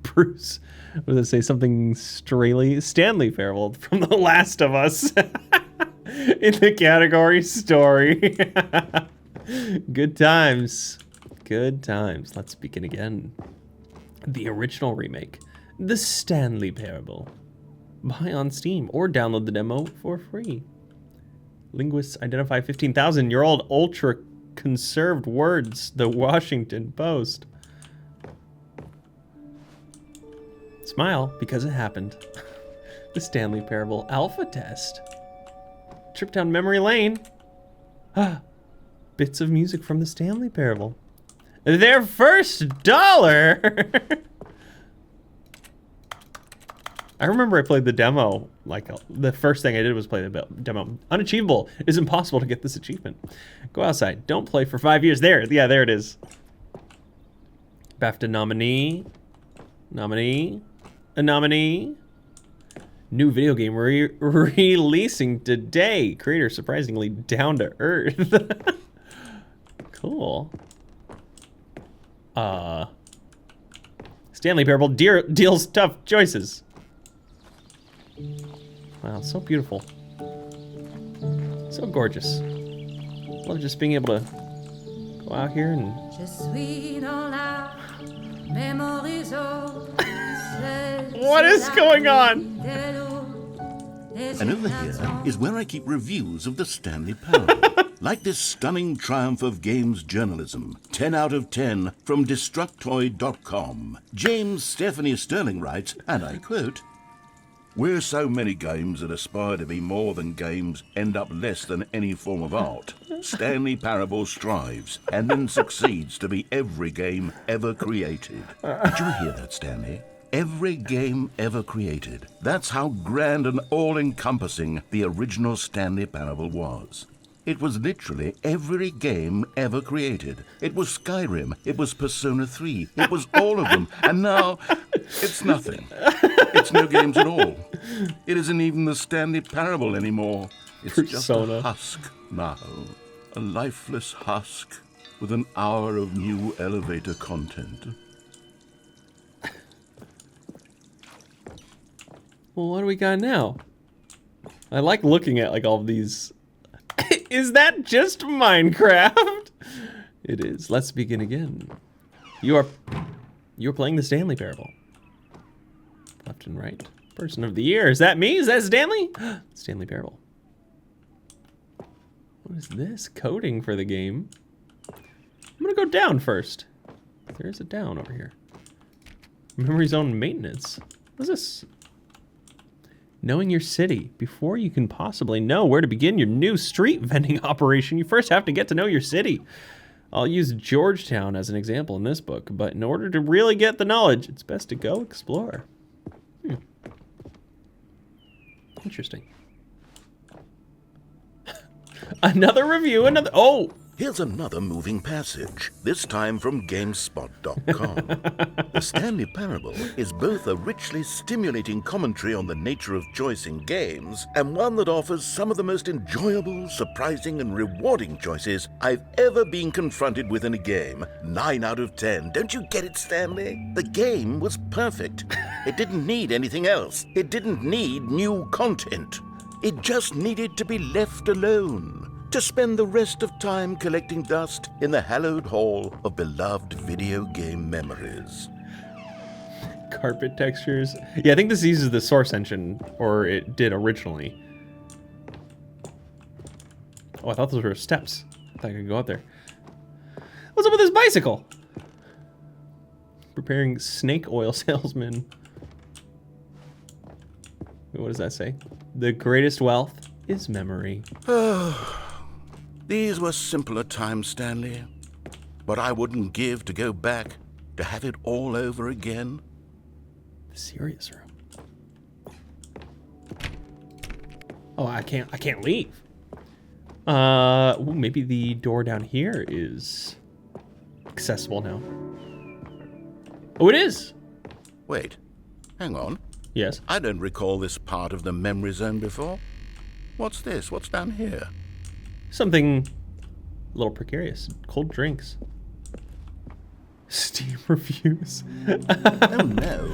Bruce. What does it say? Something Stanley Parable from The Last of Us. In the category story. Good times. Good times. Let's begin again. The original remake. The Stanley Parable. Buy on Steam or download the demo for free. Linguists identify 15,000-year-old ultra conserved words. The Washington Post. Smile because it happened. The Stanley Parable Alpha Test. Trip down memory lane. Bits of music from the Stanley Parable. Their first $1. I remember I played the demo. Like, the first thing I did was play the demo. Unachievable. It is impossible to get this achievement. Go outside. Don't play for 5 years. There. Yeah, there it is. BAFTA nominee. A nominee. New video game releasing today. Creator surprisingly down to earth. Cool. Stanley Parable deals tough choices. Wow, so beautiful. So gorgeous. Love just being able to go out here and... What is going on? And over here is where I keep reviews of the Stanley Parable. Like this stunning triumph of games journalism. 10 out of 10 from Destructoid.com. James Stephanie Sterling writes, and I quote, "Where so many games that aspire to be more than games end up less than any form of art, Stanley Parable strives and then succeeds to be every game ever created." Did you hear that, Stanley? Every game ever created. That's how grand and all-encompassing the original Stanley Parable was. It was literally every game ever created. It was Skyrim, it was Persona 3, it was all of them, and now it's nothing. It's no games at all. It isn't even the Stanley Parable anymore. It's just a husk now. A lifeless husk with an hour of new elevator content. Well, what do we got now? I like looking at like all of these. Is that just Minecraft? It is. Let's begin again. You're playing the Stanley Parable. Left and right. Person of the year. Is that me? Is that Stanley? Stanley Parable. What is this? Coding for the game. I'm gonna go down first. There's a down over here. Memory zone maintenance. What's this? Knowing your city. Before you can possibly know where to begin your new street vending operation, you first have to get to know your city. I'll use Georgetown as an example in this book, but in order to really get the knowledge, it's best to go explore. Interesting. Another review, oh! Here's another moving passage, this time from GameSpot.com. The Stanley Parable is both a richly stimulating commentary on the nature of choice in games, and one that offers some of the most enjoyable, surprising, and rewarding choices I've ever been confronted with in a game. 9 out of 10. Don't you get it, Stanley? The game was perfect. It didn't need anything else. It didn't need new content. It just needed to be left alone. To spend the rest of time collecting dust in the hallowed hall of beloved video game memories. Carpet textures. Yeah, I think this uses the source engine, or it did originally. Oh, I thought those were steps. I thought I could go up there. What's up with this bicycle? Preparing snake oil salesman. What does that say? The greatest wealth is memory. These were simpler times, Stanley. But I wouldn't give to go back, to have it all over again. The serious room. Oh, I can't leave. Ooh, maybe the door down here is accessible now. Oh, it is. Wait, hang on. Yes. I don't recall this part of the memory zone before. What's this? What's down here? Something a little precarious. Cold drinks. Steam reviews. Oh, no.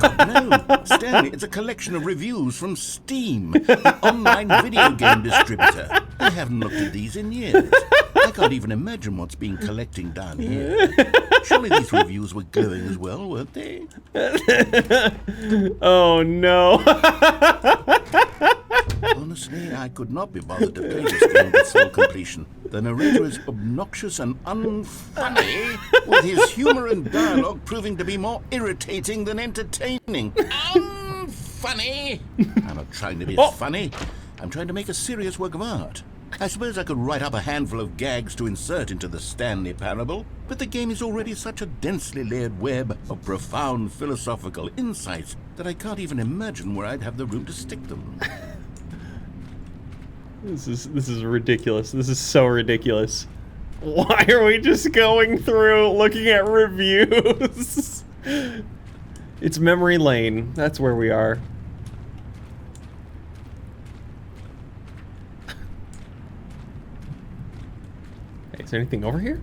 God, no. Stanley, it's a collection of reviews from Steam, the online video game distributor. I haven't looked at these in years. I can't even imagine what's been collecting down here. Surely these reviews were glowing as well, weren't they? Oh, no. Honestly, I could not be bothered to play this game with full completion. The narrator is obnoxious and unfunny, with his humor and dialogue proving to be more irritating than entertaining. Unfunny! I'm not trying to be funny. I'm trying to make a serious work of art. I suppose I could write up a handful of gags to insert into the Stanley Parable, but the game is already such a densely layered web of profound philosophical insights that I can't even imagine where I'd have the room to stick them. This is ridiculous. This is so ridiculous. Why are we just going through looking at reviews? It's memory lane. That's where we are. Hey, is there anything over here?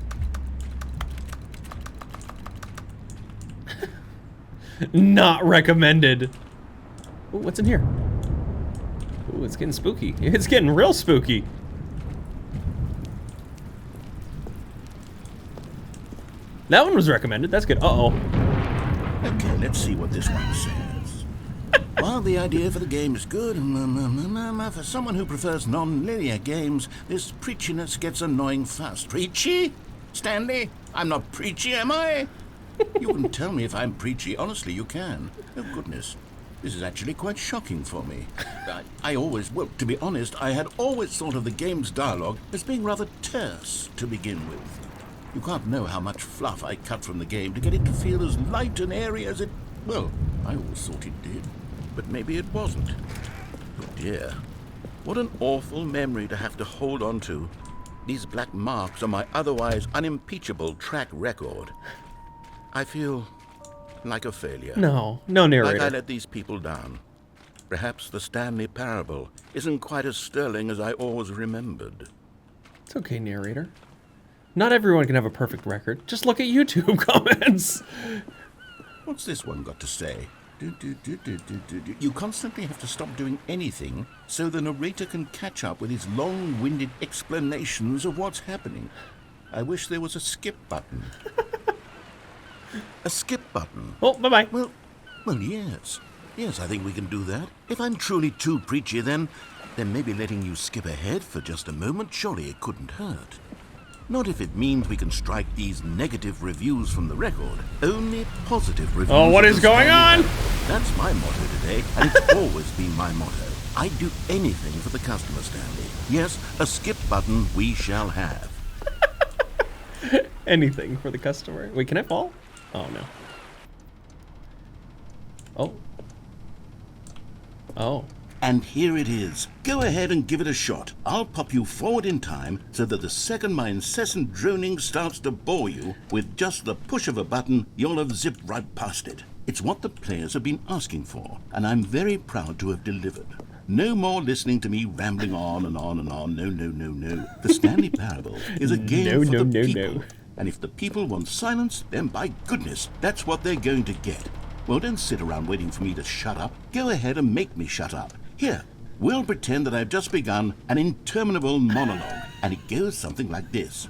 Not recommended. Ooh, what's in here? Ooh, it's getting spooky. It's getting real spooky. That one was recommended. That's good. Uh-oh. Okay, let's see what this one says. While the idea for the game is good, for someone who prefers non-linear games, this preachiness gets annoying fast. Preachy? Stanley? I'm not preachy, am I? You can tell me if I'm preachy. Honestly, you can. Oh, goodness. This is actually quite shocking for me. Well, to be honest, I had always thought of the game's dialogue as being rather terse to begin with. You can't know how much fluff I cut from the game to get it to feel as light and airy as it... Well, I always thought it did, but maybe it wasn't. Oh dear. What an awful memory to have to hold on to. These black marks on my otherwise unimpeachable track record. I feel like a failure. No narrator. Like I let these people down. Perhaps the Stanley Parable isn't quite as sterling as I always remembered. It's okay, narrator. Not everyone can have a perfect record. Just look at YouTube comments. What's this one got to say? You constantly have to stop doing anything so the narrator can catch up with his long-winded explanations of what's happening. I wish there was a skip button. A skip button. Oh, bye-bye. Well, yes. Yes, I think we can do that. If I'm truly too preachy, then maybe letting you skip ahead for just a moment, surely it couldn't hurt. Not if it means we can strike these negative reviews from the record. Only positive reviews. Oh, what is going on? That's my motto today, and it's always been my motto. I'd do anything for the customer, Stanley. Yes, a skip button we shall have. Anything for the customer. Wait, can I fall? Oh, no. Oh. Oh. And here it is. Go ahead and give it a shot. I'll pop you forward in time so that the second my incessant droning starts to bore you, with just the push of a button, you'll have zipped right past it. It's what the players have been asking for, and I'm very proud to have delivered. No more listening to me rambling on and on and on. No. The Stanley Parable is a game for the people. No. And if the people want silence, then by goodness, that's what they're going to get. Well, don't sit around waiting for me to shut up. Go ahead and make me shut up. Here, we'll pretend that I've just begun an interminable monologue, and it goes something like this.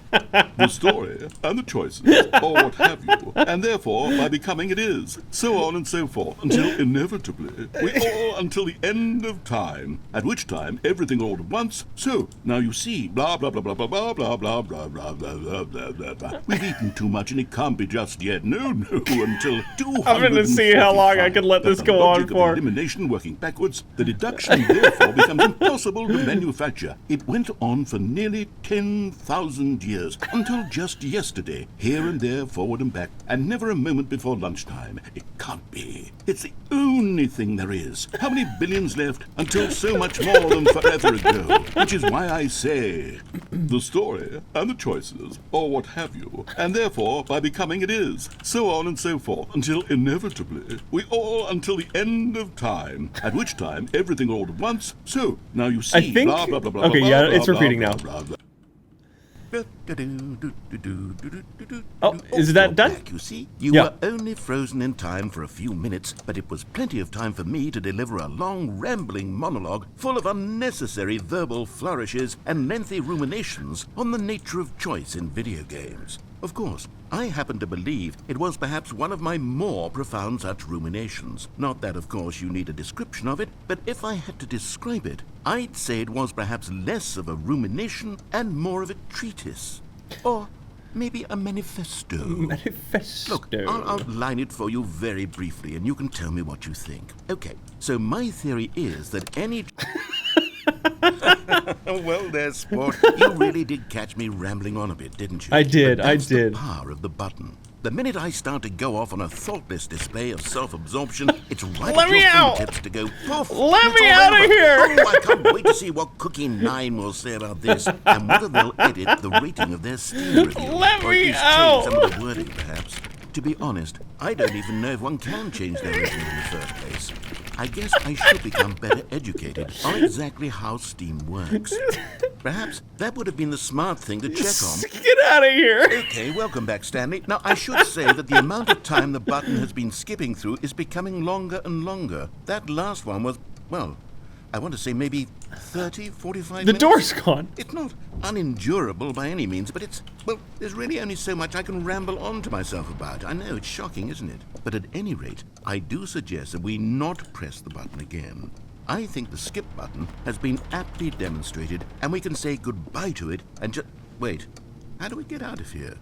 The story, and the choices, or what have you, and therefore, by becoming it is, so on and so forth, until inevitably, until the end of time, at which time, everything all at once, so, now you see, blah, blah, blah, blah, blah, blah, blah, blah, blah, blah, blah, blah, blah, blah, blah. We've eaten too much, and it can't be just yet, no, until 200. I'm gonna see how long I can let this go on for. Elimination working backwards, the deduction therefore becomes impossible to manufacture. It went on for nearly say 10,000 years, until just yesterday, here and there, forward and back, and never a moment before lunchtime. It can't be. It's the only thing there is. How many billions left until so much more than forever ago? Which is why I say, the story and the choices, or what have you, and therefore, by becoming it is, so on and so forth, until inevitably, we all until the end of time, at which time everything all at once. So, now you see, I think... blah, blah, blah, blah, okay, blah, yeah, blah, it's blah, repeating blah, now. blah, blah. Oh, is that done? Back, you see, you Yeah. were only frozen in time for a few minutes, but it was plenty of time for me to deliver a long, rambling monologue full of unnecessary verbal flourishes and lengthy ruminations on the nature of choice in video games. Of course, I happen to believe it was perhaps one of my more profound such ruminations. Not that, of course, you need a description of it, but if I had to describe it, I'd say it was perhaps less of a rumination and more of a treatise. Or maybe a manifesto. Manifesto. Look, I'll outline it for you very briefly, and you can tell me what you think. Okay, so my theory is that any... Well, there, sport. You really did catch me rambling on a bit, didn't you? I did, But that's I did. The power of the button. The minute I start to go off on a thoughtless display of self-absorption, it's right Let at me your out. fingertips to go poof. Let it's me all out of over. here. Oh, I can't wait to see what Cookie 9 will say about this, and whether they'll edit the rating of their Steam review. Let or me at least out. change some of the wording, perhaps. To be honest, I don't even know if one can change their rating in the first place. I guess I should become better educated on exactly how Steam works. Perhaps that would have been the smart thing to check on. Get out of here. Okay, welcome back, Stanley. Now, I should say that the amount of time the button has been skipping through is becoming longer and longer. That last one was, well, I want to say maybe 30, 45 The minutes. door's gone. It's not unendurable by any means, but it's, well, there's really only so much I can ramble on to myself about. I know, it's shocking, isn't it? But at any rate, I do suggest that we not press the button again. I think the skip button has been aptly demonstrated, and we can say goodbye to it and just... Wait, how do we get out of here?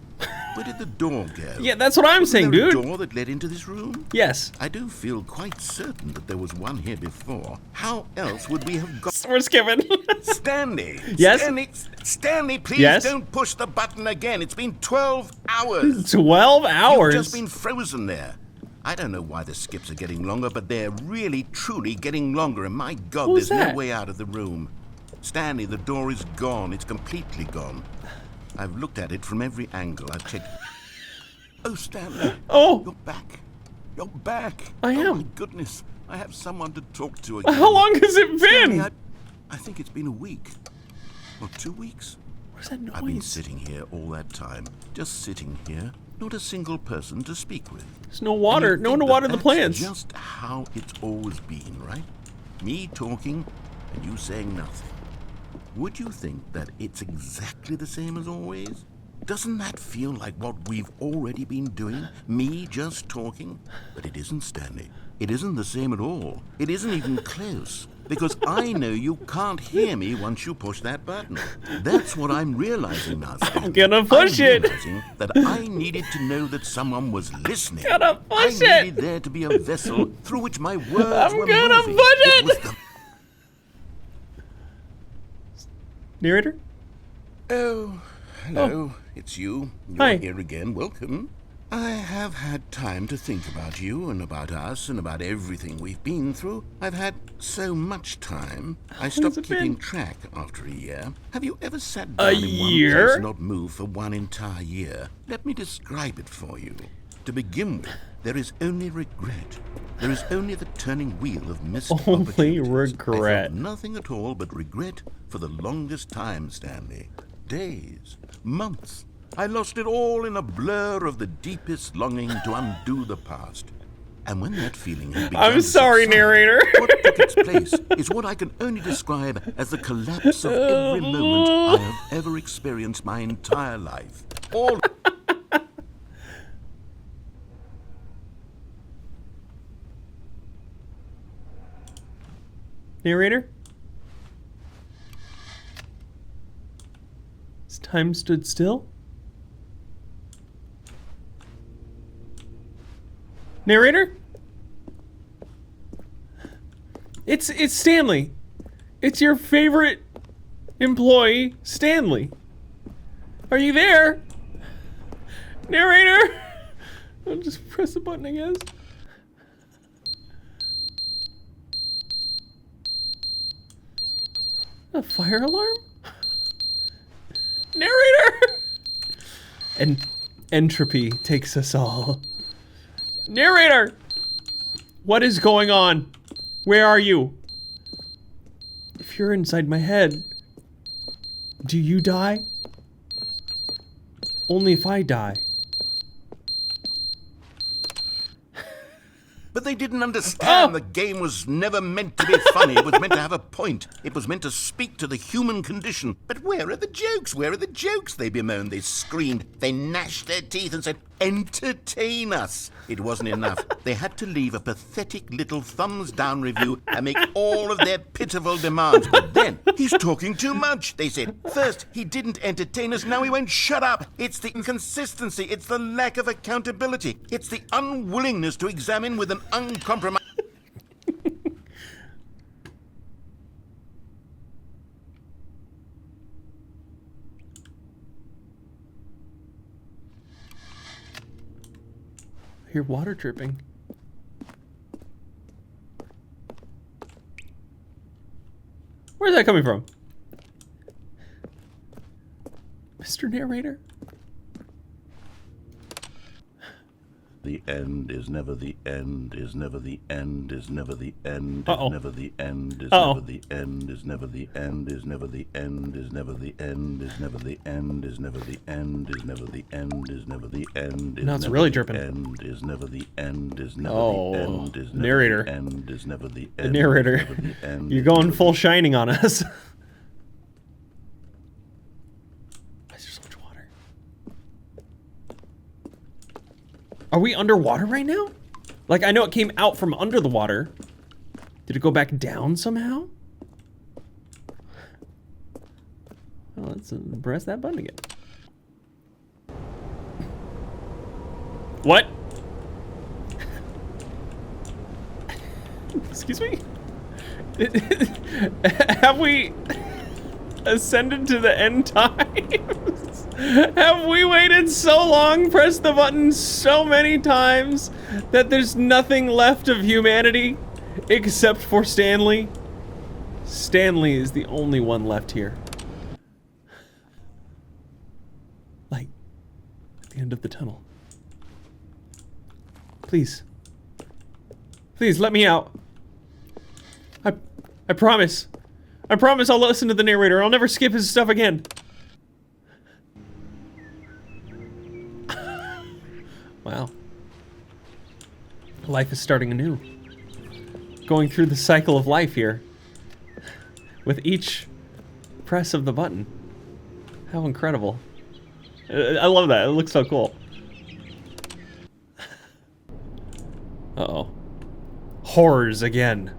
Where did the door go? Yeah, that's what I'm Wasn't saying, there a dude. door that led into this room? Yes. I do feel quite certain that there was one here before. How else would we have got... We're skipping. Stanley! Yes? Stanley, please Yes? don't push the button again. It's been 12 hours. 12 hours. You've just been frozen there. I don't know why the skips are getting longer, but they're really, truly getting longer, and my God, What was there's that? no way out of the room. Stanley, the door is gone. It's completely gone. I've looked at it from every angle. I've checked... Oh, Stanley. Oh. You're back. You're back. I Oh, am. my goodness. I have someone to talk to again. How long has it Stanley, been? I think it's been a week. Or 2 weeks. What's that I've been noise? sitting here all that time. Just sitting here. Not a single person to speak with. There's no water. And you No one to think water the that's plants. Just how it's always been, right? Me talking and you saying nothing. Would you think that it's exactly the same as always? Doesn't that feel like what we've already been doing? Me just talking? But it isn't, Stanley. It isn't the same at all. It isn't even close. Because I know you can't hear me once you push that button. That's what I'm realizing now, Stanley. I'm gonna push I'm it. realizing that I needed to know that someone was listening. Gotta push I it. needed there to be a vessel through which my words I'm were gonna moving. push it. Was the... Narrator? Oh, hello. It's you. You're Hi. here again. Welcome. I have had time to think about you and about us and about everything we've been through. I've had so much time. I has stopped it keeping been? track after a year. Have you ever sat A down in one year? place and not moved for one entire year? Let me describe it for you. To begin with, there is only regret. There is only the turning wheel of missed Only opportunities. regret. I felt nothing at all but regret for the longest time, Stanley. Days, months. I lost it all in a blur of the deepest longing to undo the past. And when that feeling had begun I'm to sorry, subside, narrator. what took its place is what I can only describe as the collapse of every moment I have ever experienced my entire life. All Narrator? Has time stood still? Narrator? It's Stanley. It's your favorite Employee Stanley. Are you there? Narrator! I'll just press the button, I guess. A fire alarm? Narrator! And entropy takes us all. Narrator! What is going on? Where are you? If you're inside my head, do you die? Only if I die. But they didn't understand the game was never meant to be funny. It was meant to have a point. It was meant to speak to the human condition. But where are the jokes? Where are the jokes? They bemoaned, they screamed, they gnashed their teeth and said, entertain us. It wasn't enough. They had to leave a pathetic little thumbs-down review and make all of their pitiful demands. But then, he's talking too much, they said. First, he didn't entertain us, now he won't shut up. It's the inconsistency, it's the lack of accountability. It's the unwillingness to examine with an uncompromised... I hear water dripping. Where's that coming from? Mr. Narrator? The end is never the end, is never the end, is never the end, Uh-oh. is never the end, is Uh-oh. never the end, is never the end, is never the end, is never the end, is never the end, is never the end, is never the end, is never the end, is Now it's never really the dripping. end, is never the end, is never Oh, the end, is never narrator. the end, is never the The end, narrator. is never the end, You're is going never full the- shining on us. Why is there so much water? Are we underwater right now? Like, I know it came out from under the water. Did it go back down somehow? Well, let's press that button again. What? Excuse me? Have we ascended to the end times? Have we waited so long, pressed the button so many times, that there's nothing left of humanity except for Stanley? Stanley is the only one left here. Light at the end of the tunnel. Please. Please, let me out. I promise. I promise I'll listen to the narrator. I'll never skip his stuff again. Wow. Life is starting anew. Going through the cycle of life here. With each press of the button. How incredible. I love that. It looks so cool. Uh-oh. Horrors again.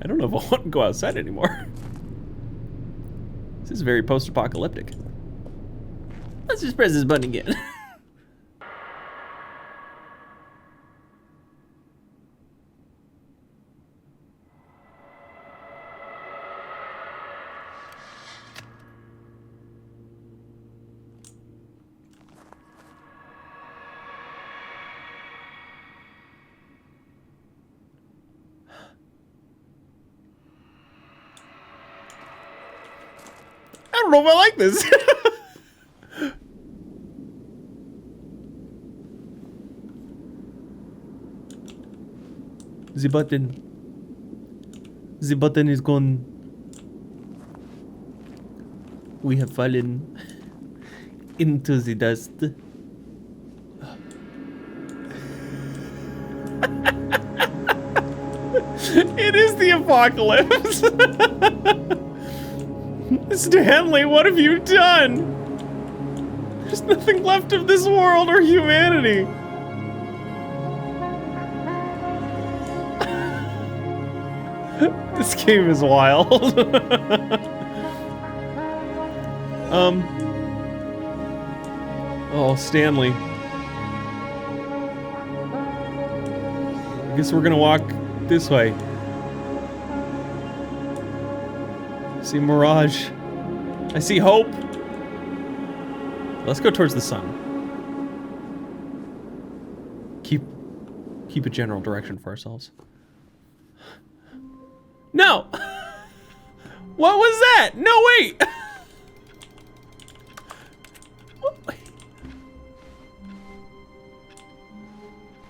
I don't know if I want to go outside anymore. This is very post-apocalyptic. Let's just press this button again. I don't know if I like this. The button. The button is gone. We have fallen into the dust. It is the apocalypse. Stanley, what have you done? There's nothing left of this world or humanity. This game is wild. Oh, Stanley. I guess we're gonna walk this way. I see mirage. I see hope. Let's go towards the sun. Keep a general direction for ourselves. No! What was that? No, wait!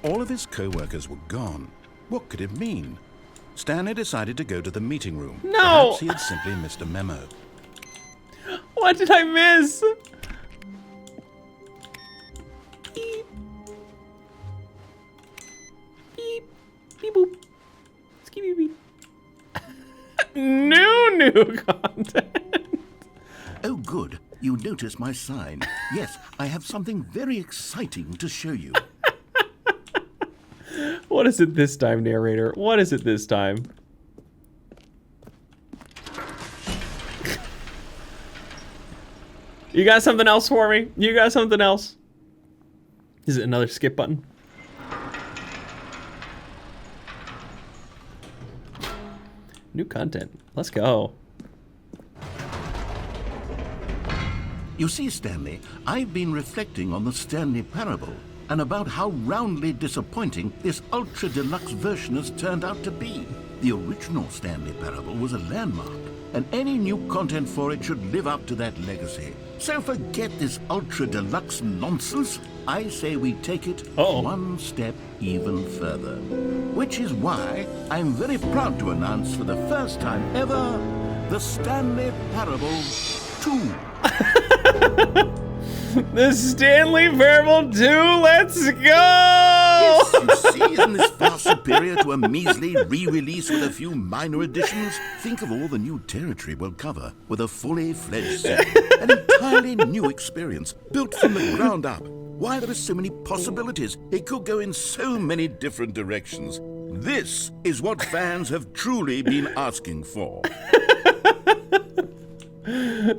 All of his co-workers were gone. What could it mean? Stanley decided to go to the meeting room. No! Perhaps he had simply missed a memo. What did I miss? Beep. Beep. Beep boop. Skibby beep. New content. Oh, good. You noticed my sign. Yes, I have something very exciting to show you. What is it this time, narrator? What is it this time? You got something else for me? You got something else? Is it another skip button? New content. Let's go. You see, Stanley, I've been reflecting on the Stanley Parable and about how roundly disappointing this Ultra Deluxe version has turned out to be. The original Stanley Parable was a landmark, and any new content for it should live up to that legacy. So forget this Ultra Deluxe nonsense. I say we take it one step even further. Which is why I'm very proud to announce for the first time ever, the Stanley Parable 2. The Stanley Parable 2, let's go! Yes, you see, isn't this far superior to a measly re-release with a few minor additions? Think of all the new territory we'll cover with a fully fledged set. An entirely new experience, built from the ground up. Why, there are so many possibilities. It could go in so many different directions. This is what fans have truly been asking for.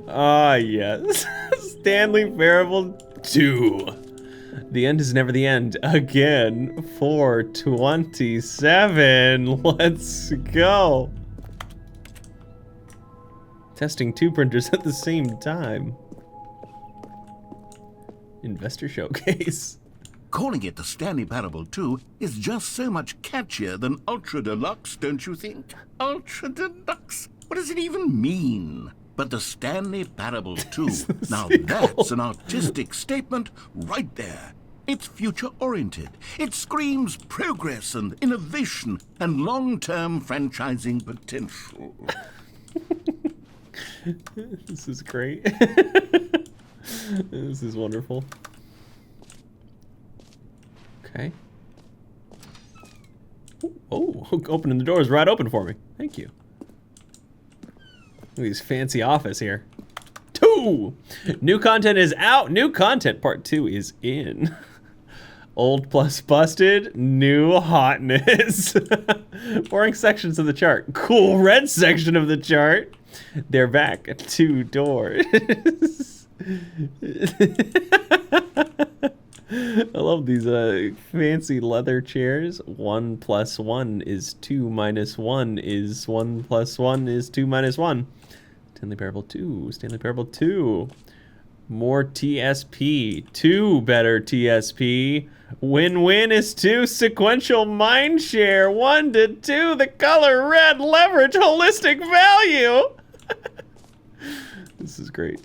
Ah, yes. Stanley Parable 2. The end is never the end. Again, 427. Let's go. Testing 2 printers at the same time. Investor showcase. Calling it the Stanley Parable 2 is just so much catchier than Ultra Deluxe, don't you think? Ultra Deluxe? What does it even mean? But the Stanley Parable 2, now that's an artistic statement right there. It's future-oriented. It screams progress and innovation and long-term franchising potential. This is great. This is wonderful. Okay. Oh, opening the doors right open for me. Thank you. Look at this fancy office here. 2! New content is out. New content part 2 is in. Old plus busted. New hotness. Boring sections of the chart. Cool red section of the chart. They're back. 2 doors. I love these fancy leather chairs. 1 plus 1 is 2 minus 1 is 1 plus 1 is 2 minus 1. Stanley Parable 2. Stanley Parable 2. More TSP. 2 better TSP. Win-win is 2 sequential mind share. 1 to 2. The color red leverage holistic value. This is great.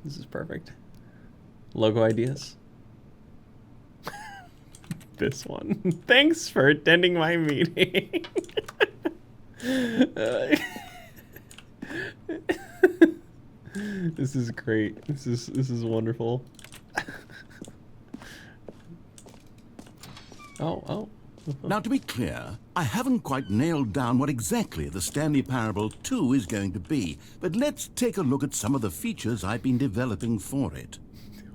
This is perfect. Logo ideas. This one. Thanks for attending my meeting. This is great. This is wonderful. Oh. Now, to be clear, I haven't quite nailed down what exactly the Stanley Parable 2 is going to be, but let's take a look at some of the features I've been developing for it.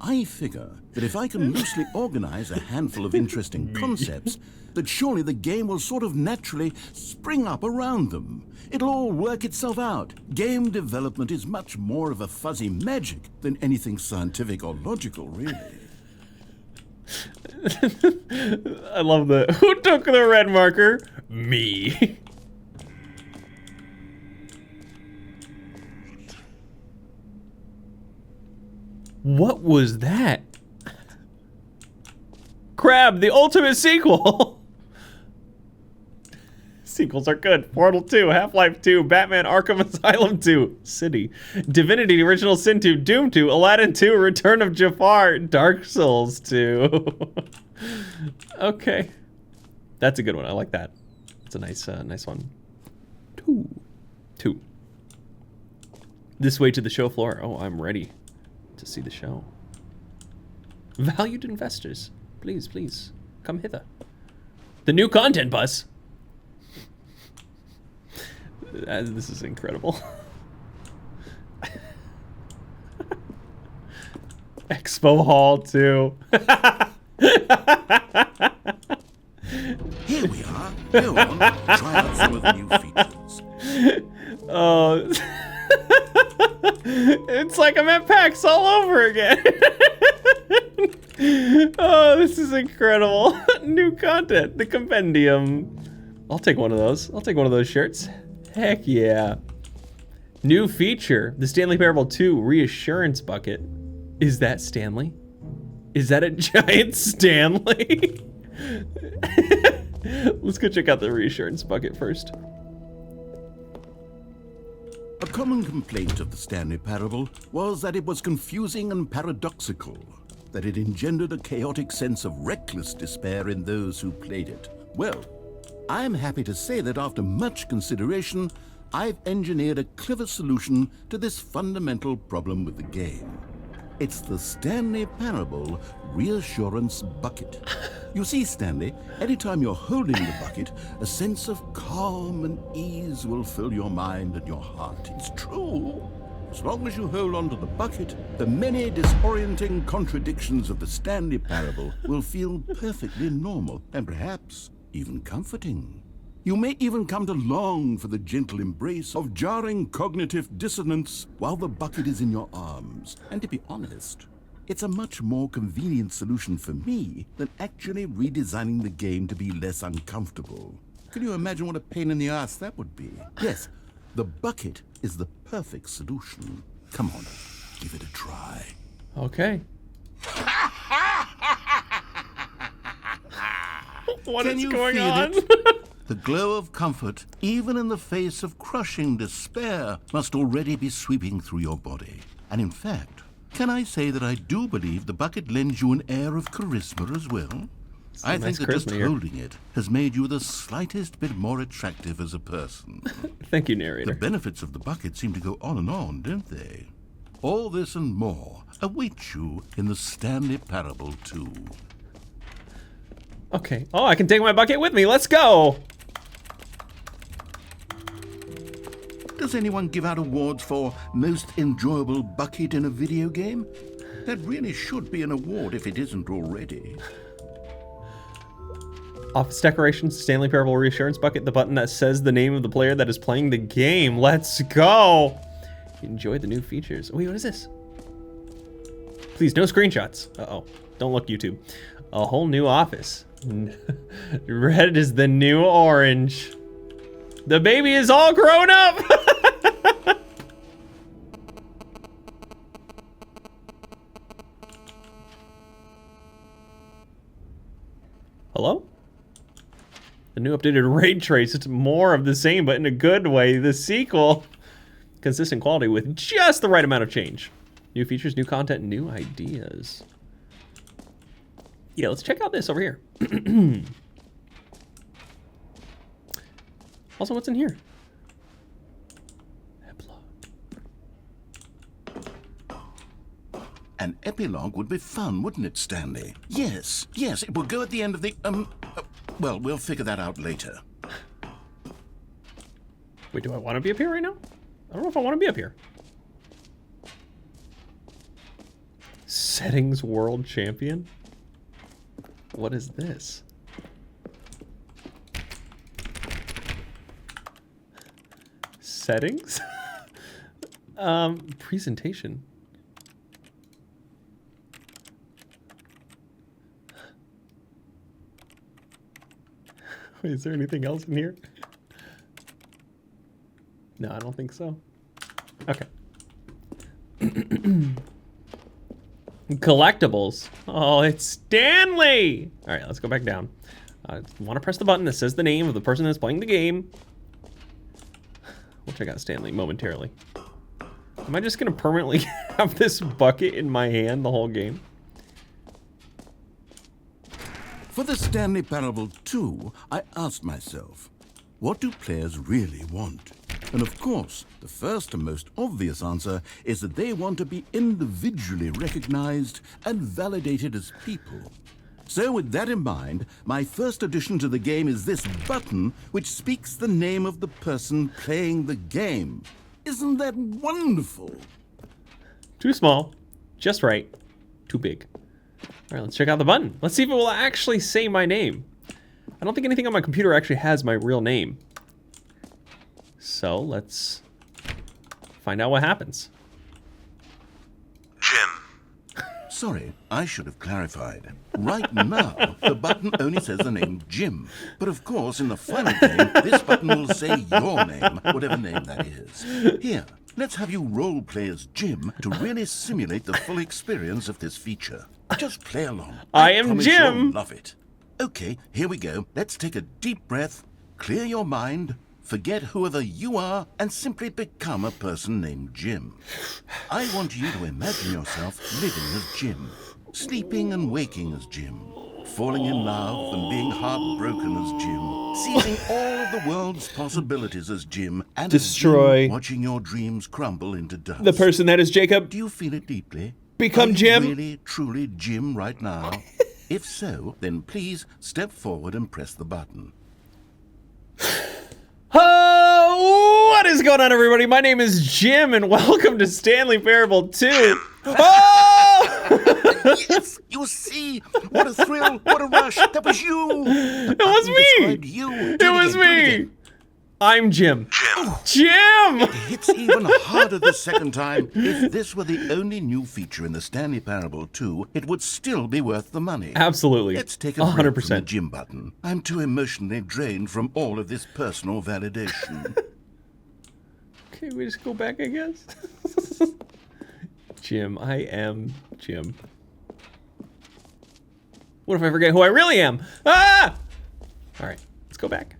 I figure that if I can loosely organize a handful of interesting concepts, that surely the game will sort of naturally spring up around them. It'll all work itself out. Game development is much more of a fuzzy magic than anything scientific or logical, really. I love the, who took the red marker? Me. What was that? Crab, the ultimate sequel. Sequels are good. Portal 2, Half-Life 2, Batman Arkham Asylum 2, City, Divinity Original Sin 2, Doom 2, Aladdin 2, Return of Jafar, Dark Souls 2. Okay. That's a good one. I like that. It's a nice nice one. Two. This way to the show floor. Oh, I'm ready to see the show. Valued investors, please, come hither. The new content bus. This is incredible. Expo Hall 2. Here we are. Go on, try out some of the new features. Oh, it's like I'm at PAX all over again. Oh, this is incredible. New content, the compendium. I'll take one of those. I'll take one of those shirts. Heck yeah. New feature, the Stanley Parable 2 reassurance bucket. Is that Stanley? Is that a giant Stanley? Let's go check out the reassurance bucket first. A common complaint of the Stanley Parable was that it was confusing and paradoxical, that it engendered a chaotic sense of reckless despair in those who played it. Well, I'm happy to say that after much consideration, I've engineered a clever solution to this fundamental problem with the game. It's the Stanley Parable Reassurance Bucket. You see, Stanley, anytime you're holding the bucket, a sense of calm and ease will fill your mind and your heart. It's true. As long as you hold on to the bucket, the many disorienting contradictions of the Stanley Parable will feel perfectly normal and perhaps even comforting. You may even come to long for the gentle embrace of jarring cognitive dissonance while the bucket is in your arms. And to be honest, it's a much more convenient solution for me than actually redesigning the game to be less uncomfortable. Can you imagine what a pain in the ass that would be? Yes, the bucket is the perfect solution. Come on, give it a try. Okay. What is going on? The glow of comfort, even in the face of crushing despair, must already be sweeping through your body. And in fact, can I say that I do believe the bucket lends you an air of charisma as well? I think that just holding it has made you the slightest bit more attractive as a person. Thank you, narrator. The benefits of the bucket seem to go on, don't they? All this and more await you in the Stanley Parable 2. Okay. Oh, I can take my bucket with me. Let's go. Does anyone give out awards for most enjoyable bucket in a video game? That really should be an award if it isn't already. Office decorations, Stanley Parable Reassurance Bucket, the button that says the name of the player that is playing the game. Let's go. Enjoy the new features. Wait, what is this? Please, no screenshots. Uh-oh. Don't look, YouTube. A whole new office. Red is the new orange. The baby is all grown up. Hello? The new updated ray trace. It's more of the same, but in a good way. The sequel. Consistent quality with just the right amount of change. New features, new content, new ideas. Yeah, let's check out this over here. Also, what's in here? Epilogue. An epilogue would be fun, wouldn't it, Stanley? Yes, it will go at the end of the, well, we'll figure that out later. Wait, do I want to be up here right now? I don't know if I want to be up here. Settings World Champion? What is this? Settings? Presentation. Wait, is there anything else in here? No, I don't think so. Okay. Collectibles. Oh, it's Stanley! All right, let's go back down. I want to press the button that says the name of the person that's playing the game. We'll check out Stanley momentarily. Am I just going to permanently have this bucket in my hand the whole game? For the Stanley Parable 2, I asked myself, what do players really want? And of course, the first and most obvious answer is that they want to be individually recognized and validated as people. So with that in mind, my first addition to the game is this button, which speaks the name of the person playing the game. Isn't that wonderful? Too small, just right, too big. All right, let's check out the button. Let's see if it will actually say my name. I don't think anything on my computer actually has my real name. So let's find out what happens. Jim. Sorry, I should have clarified. Right now, the button only says the name Jim. But of course, in the final game, this button will say your name, whatever name that is. Here, let's have you role play as Jim to really simulate the full experience of this feature. Just play along. I am promise Jim. You'll love it. Okay, here we go. Let's take a deep breath, clear your mind, forget whoever you are, and simply become a person named Jim. I want you to imagine yourself living as Jim, sleeping and waking as Jim, falling in love and being heartbroken as Jim, seizing all of the world's possibilities as Jim, and Destroy. as Jim, watching your dreams crumble into dust. The person that is Jacob. Do you feel it deeply? Become Are you Jim. really, truly Jim right now? If so, then please step forward and press the button. What is going on, everybody? My name is Jim, and welcome to Stanley Parable 2. Oh! Yes, you see, what a thrill, what a rush. That was you. It was me. You. It was me. I'm Jim. Jim! It hits even harder the second time. If this were the only new feature in the Stanley Parable 2, it would still be worth the money. Absolutely. Let's take a break 100%. from the Jim button. I'm too emotionally drained from all of this personal validation. Okay, we just go back, I guess. Jim, I am Jim. What if I forget who I really am? Ah! All right, let's go back.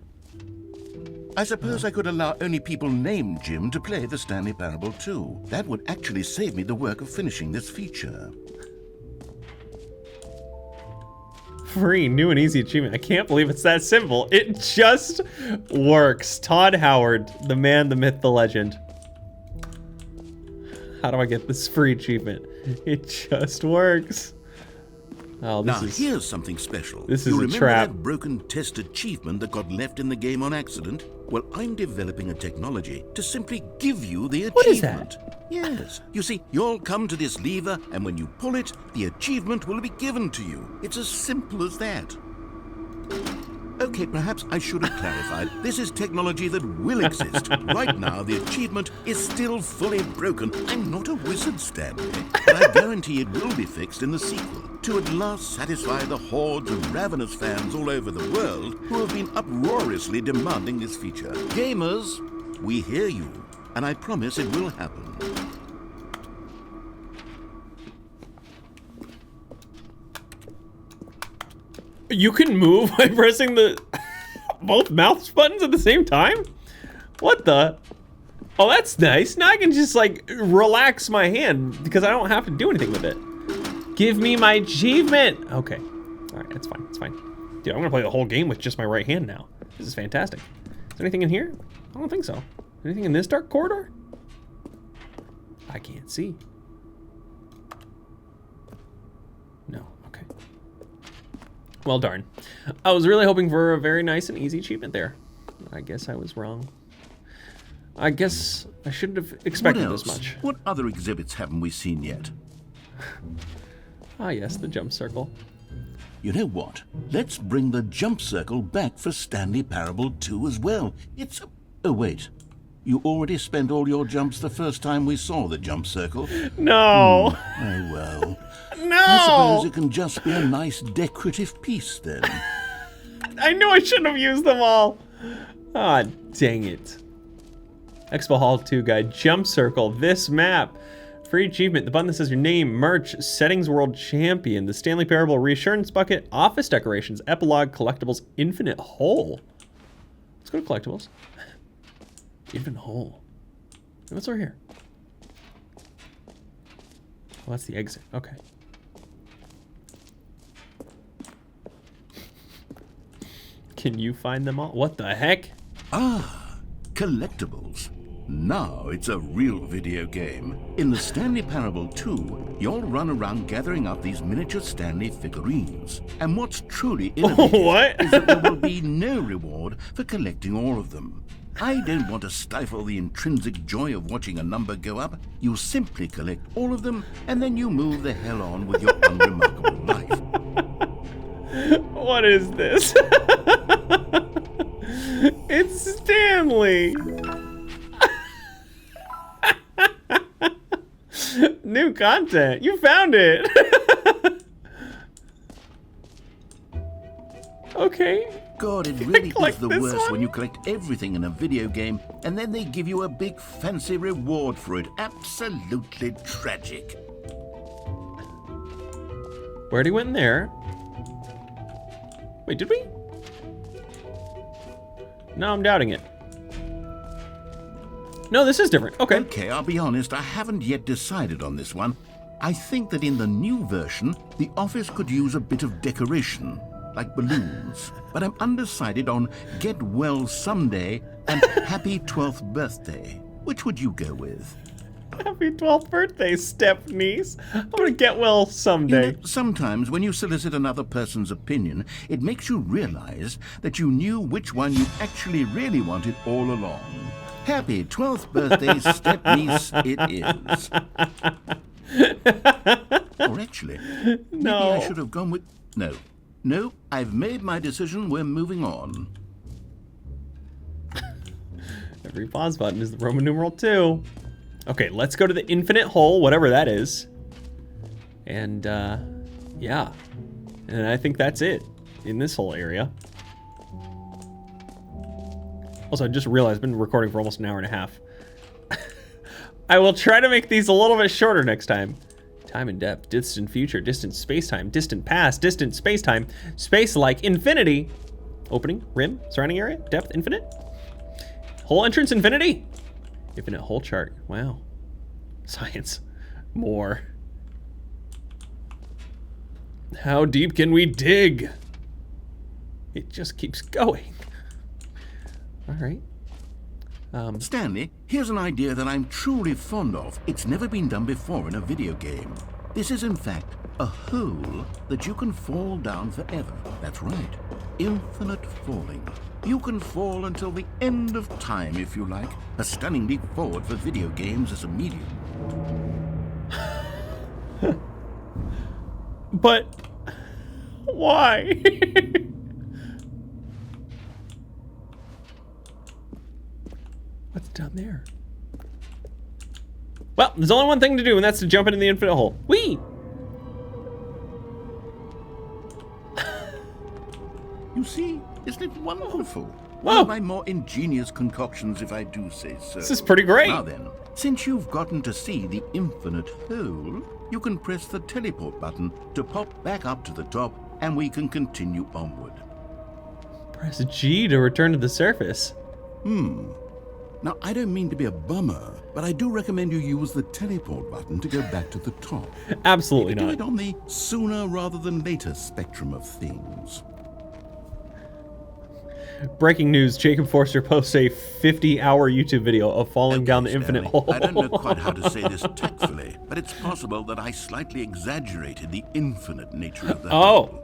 I suppose I could allow only people named Jim to play the Stanley Parable 2. That would actually save me the work of finishing this feature. Free, new and easy achievement. I can't believe it's that simple. It just works. Todd Howard, the man, the myth, the legend. How do I get this free achievement? It just works. Oh, this Now, is... here's something special. This is you a remember trap. that broken test achievement that got left in the game on accident? Well, I'm developing a technology to simply give you the achievement. What is that? Yes. You see, you'll come to this lever, and when you pull it, the achievement will be given to you. It's as simple as that. Okay, perhaps I should have clarified. This is technology that will exist. Right now, the achievement is still fully broken. I'm not a wizard, Stanley, but I guarantee it will be fixed in the sequel to at last satisfy the hordes of ravenous fans all over the world who have been uproariously demanding this feature. Gamers, we hear you, and I promise it will happen. You can move by pressing the both mouse buttons at the same time? What the? Oh, that's nice. Now I can just like relax my hand because I don't have to do anything with it. Give me my achievement. Okay. All right, it's fine. It's fine. Dude, I'm gonna play the whole game with just my right hand now. This is fantastic. Is there anything in here? I don't think so. Anything in this dark corridor? I can't see. No. Okay. Well, darn. I was really hoping for a very nice and easy achievement there. I guess I was wrong. I guess I shouldn't have expected this much. What other exhibits haven't we seen yet? Ah, yes, the jump circle. You know what? Let's bring the jump circle back for Stanley Parable 2 as well. It's... Oh, wait. You already spent all your jumps the first time we saw the jump circle? No! Oh, well. No! I suppose it can just be a nice decorative piece, then. I knew I shouldn't have used them all. Ah, dang it. Expo Hall 2 guide, jump circle, this map. Free achievement, the button that says your name, merch, settings world champion, the Stanley Parable reassurance bucket, office decorations, epilogue, collectibles, infinite hole. Let's go to collectibles. Infinite hole. What's over here? Well, that's the exit. Okay. Can you find them all? What the heck? Ah, collectibles. Now it's a real video game. In the Stanley Parable 2, you'll run around gathering up these miniature Stanley figurines. And what's truly innovative is that there will be no reward for collecting all of them. I don't want to stifle the intrinsic joy of watching a number go up. You simply collect all of them, and then you move the hell on with your unremarkable life. What is this? It's Stanley! New content. You found it. Okay. God, it really is the worst one? when you collect everything in a video game and then they give you a big fancy reward for it. Absolutely tragic. We already went in there. Wait, did we? No, I'm doubting it. No, this is different. Okay. Okay, I'll be honest, I haven't yet decided on this one. I think that in the new version, the office could use a bit of decoration, like balloons. But I'm undecided on Get Well Someday and Happy 12th Birthday. Which would you go with? Happy 12th birthday, step-niece. I'm gonna get well someday. You know, sometimes when you solicit another person's opinion, it makes you realize that you knew which one you actually really wanted all along. Happy 12th birthday, step-niece it is. Or actually, maybe I should have gone with... No, I've made my decision. We're moving on. Every pause button is the Roman numeral 2. Okay, let's go to the infinite hole, whatever that is. And, yeah. And I think that's it in this whole area. Also, I just realized I've been recording for almost an hour and a half. I will try to make these a little bit shorter next time. Time and depth, distant future, distant space-time, distant past, distant space-time, space like infinity. Opening, rim, surrounding area, depth, infinite. Hole entrance, infinity. Infinite hole chart, wow. Science, more. How deep can we dig? It just keeps going. All right. Stanley, here's an idea that I'm truly fond of. It's never been done before in a video game. This is, in fact, a hole that you can fall down forever. That's right. Infinite falling. You can fall until the end of time, if you like. A stunning leap forward for video games as a medium. But why? What's down there? Well, there's only one thing to do, and that's to jump into the infinite hole. Whee! You see, isn't it wonderful? Whoa. One of my more ingenious concoctions, if I do say so. This is pretty great. Now then, since you've gotten to see the infinite hole, you can press the teleport button to pop back up to the top, and we can continue onward. Press G to return to the surface. Now, I don't mean to be a bummer, but I do recommend you use the teleport button to go back to the top. Absolutely Do not. it on the sooner rather than later spectrum of things. Breaking news, Jacob Forster posts a 50-hour YouTube video of falling down the infinite Stanley, hole. I don't know quite how to say this tactfully, but it's possible that I slightly exaggerated the infinite nature of that hole.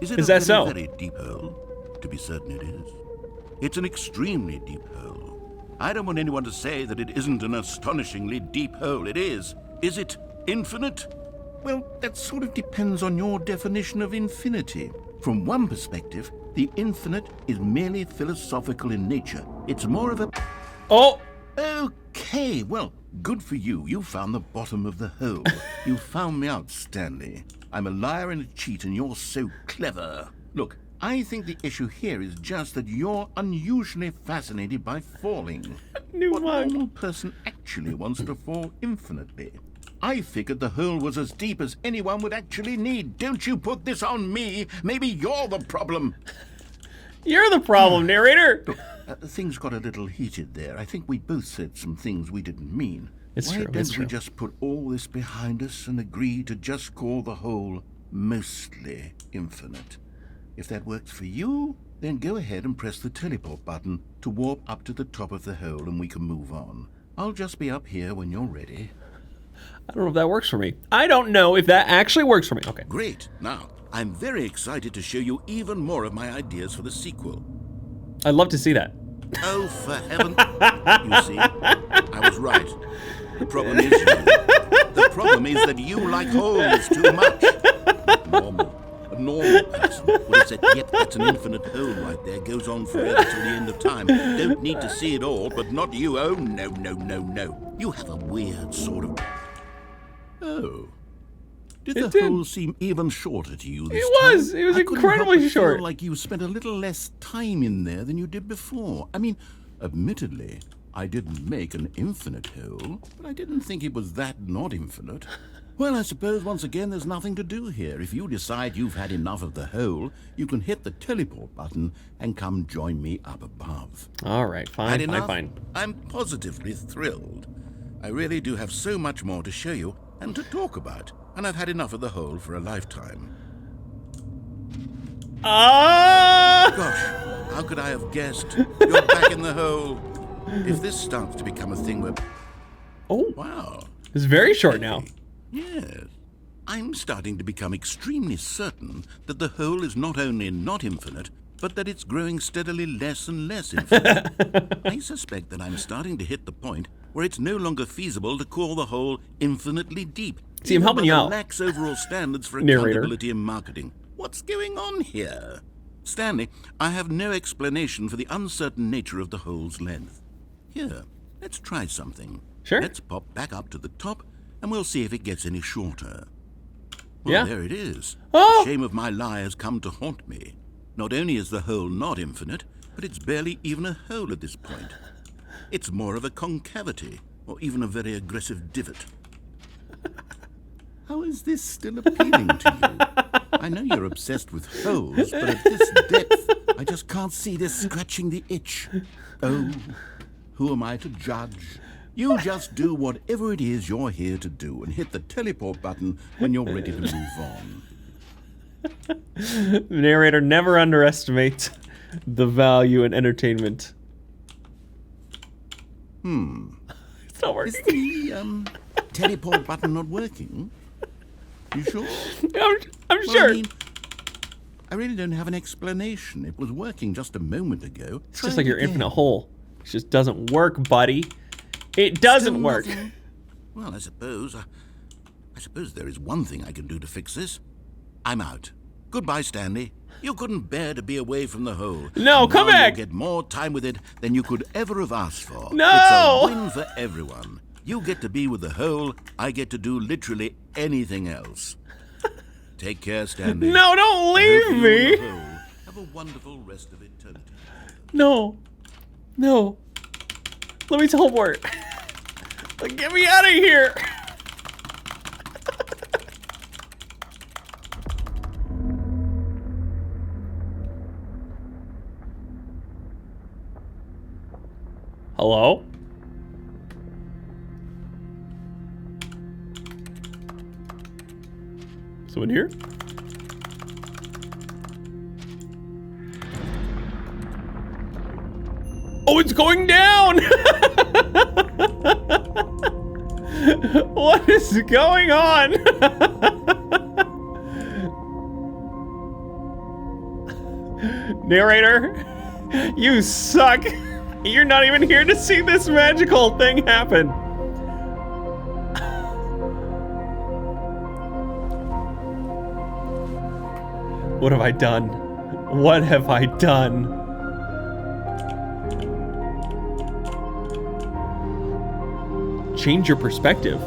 Is it Is a that so? very deep hole? To be certain it is. It's an extremely deep hole. I don't want anyone to say that it isn't an astonishingly deep hole. It is. Is it infinite? Well, that sort of depends on your definition of infinity. From one perspective, the infinite is merely philosophical in nature. It's more of a... Oh! Okay, well, good for you. You found the bottom of the hole. You found me out, Stanley. I'm a liar and a cheat, and you're so clever. Look, I think the issue here is just that you're unusually fascinated by falling. New What mug. normal person actually wants to fall infinitely? I figured the hole was as deep as anyone would actually need. Don't you put this on me. Maybe you're the problem. You're the problem, narrator. Things got a little heated there. I think we both said some things we didn't mean. It's Why true, don't it's true. we just put all this behind us and agree to just call the hole mostly infinite? If that works for you, then go ahead and press the teleport button to warp up to the top of the hole and we can move on. I'll just be up here when you're ready. I don't know if that works for me. I don't know if that actually works for me. Okay. Great. Now, I'm very excited to show you even more of my ideas for the sequel. I'd love to see that. Oh, for heaven. You see, I was right. The problem is you. The problem is that you like holes too much. A normal person would have said, yep, that's an infinite hole right there. Goes on forever till the end of time. Don't need to see it all, but not you. Oh, no, no, no, no. You have a weird sort of... Oh. Did It the did. hole seem even shorter to you this It time? was. It was I couldn't incredibly help but feel short. like you spent a little less time in there than you did before. I mean, admittedly, I didn't make an infinite hole, but I didn't think it was that not infinite. Well, I suppose once again there's nothing to do here. If you decide you've had enough of the hole, you can hit the teleport button and come join me up above. All right, Had fine, enough? fine. I'm positively thrilled. I really do have so much more to show you and to talk about, and I've had enough of the hole for a lifetime. Ah! Gosh, how could I have guessed? You're back in the hole. If this starts to become a thing where... Oh, Wow. it's very short now. Yes. I'm starting to become extremely certain that the hole is not only not infinite, but that it's growing steadily less and less infinite. I suspect that I'm starting to hit the point where it's no longer feasible to call the hole infinitely deep. See, I'm helping you out. Lax overall standards for Narrator. accountability and marketing. What's going on here? Stanley, I have no explanation for the uncertain nature of the hole's length. Here, let's try something. Sure. Let's pop back up to the top, and we'll see if it gets any shorter. Well, Yeah. there it is. Oh! The shame of my lie has come to haunt me. Not only is the hole not infinite, but it's barely even a hole at this point. It's more of a concavity, or even a very aggressive divot. How is this still appealing to you? I know you're obsessed with holes, but at this depth, I just can't see this scratching the itch. Oh, who am I to judge? You just do whatever it is you're here to do and hit the teleport button when you're ready to move on. Narrator, never underestimate the value in entertainment. It's not Is working. the teleport button not working? You sure? I'm Well, sure. I really don't have an explanation. It was working just a moment ago. It's just like your infinite hole. It just doesn't work, buddy. It doesn't work. Well, I suppose there is one thing I can do to fix this. I'm out. Goodbye, Stanley. You couldn't bear to be away from the hole. No, come Now back. You'll get more time with it than you could ever have asked for. No. It's a win for everyone. You get to be with the hole. I get to do literally anything else. Take care, Stanley. No, don't leave Hope you me. and the hole have a wonderful rest of eternity. No. No. Let me teleport. Get me out of here. Hello? Someone here? Oh, it's going down! What is going on? Narrator, you suck. You're not even here to see this magical thing happen. What have I done? What have I done? Change your perspective.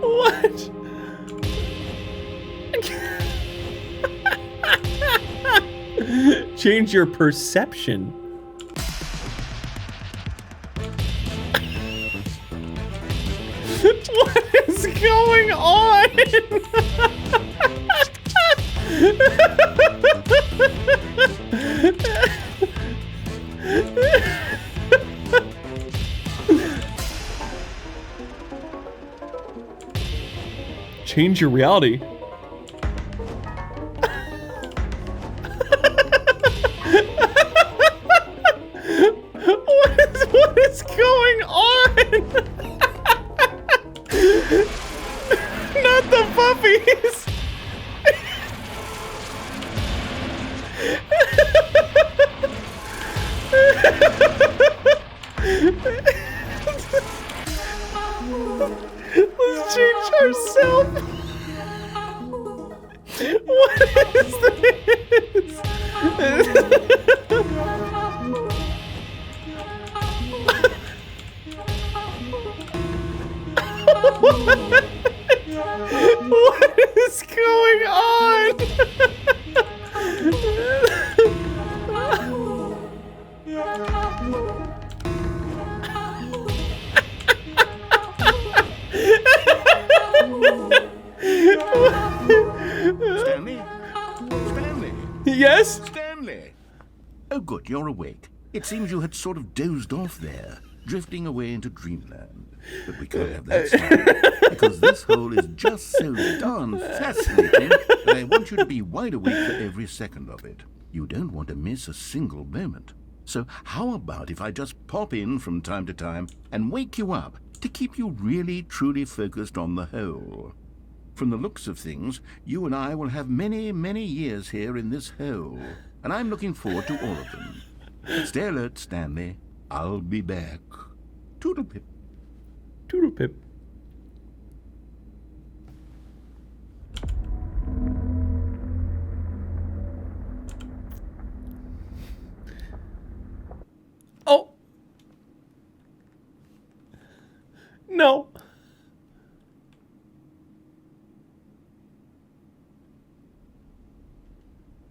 What? Change your perception. What is going on? Change your reality. What is going on? Not the puppies. Let's change ourselves. What is this? What is going on? Stanley? Stanley? Yes? Stanley! Oh, good, you're awake. It seems you had sort of dozed off there, drifting away into dreamland. But we can't have that, Stanley, because this hole is just so darn fascinating that I want you to be wide awake for every second of it. You don't want to miss a single moment. So how about if I just pop in from time to time and wake you up to keep you really, truly focused on the hole? From the looks of things, you and I will have many, many years here in this hole, and I'm looking forward to all of them. Stay alert, Stanley. I'll be back. Toodle-pip. Toodle-pip. Oh. No.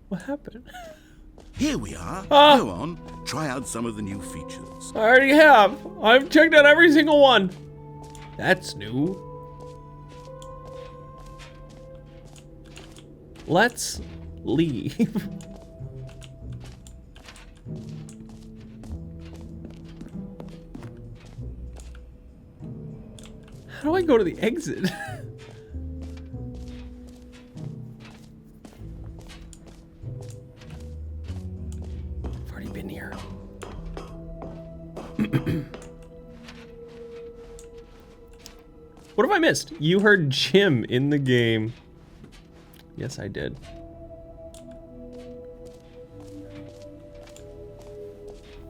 What happened? Here we are. Ah. Go on. Try out some of the new features. I already have. I've checked out every single one. That's new. Let's leave. How do I go to the exit? I've already been here. What have I missed? You heard Jim in the game. Yes, I did.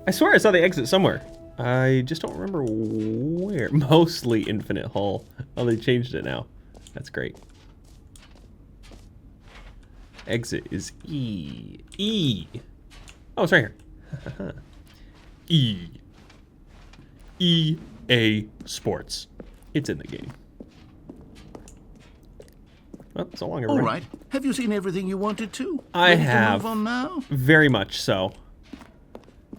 I swear I saw the exit somewhere. I just don't remember where. Mostly Infinite Hull. Oh, they changed it now. That's great. Exit is E. E. Oh, it's right here. E. EA Sports. It's in the game. Well, so long, everybody. All right. Have you seen everything you wanted to? I Ready to have. move on now? Very much so.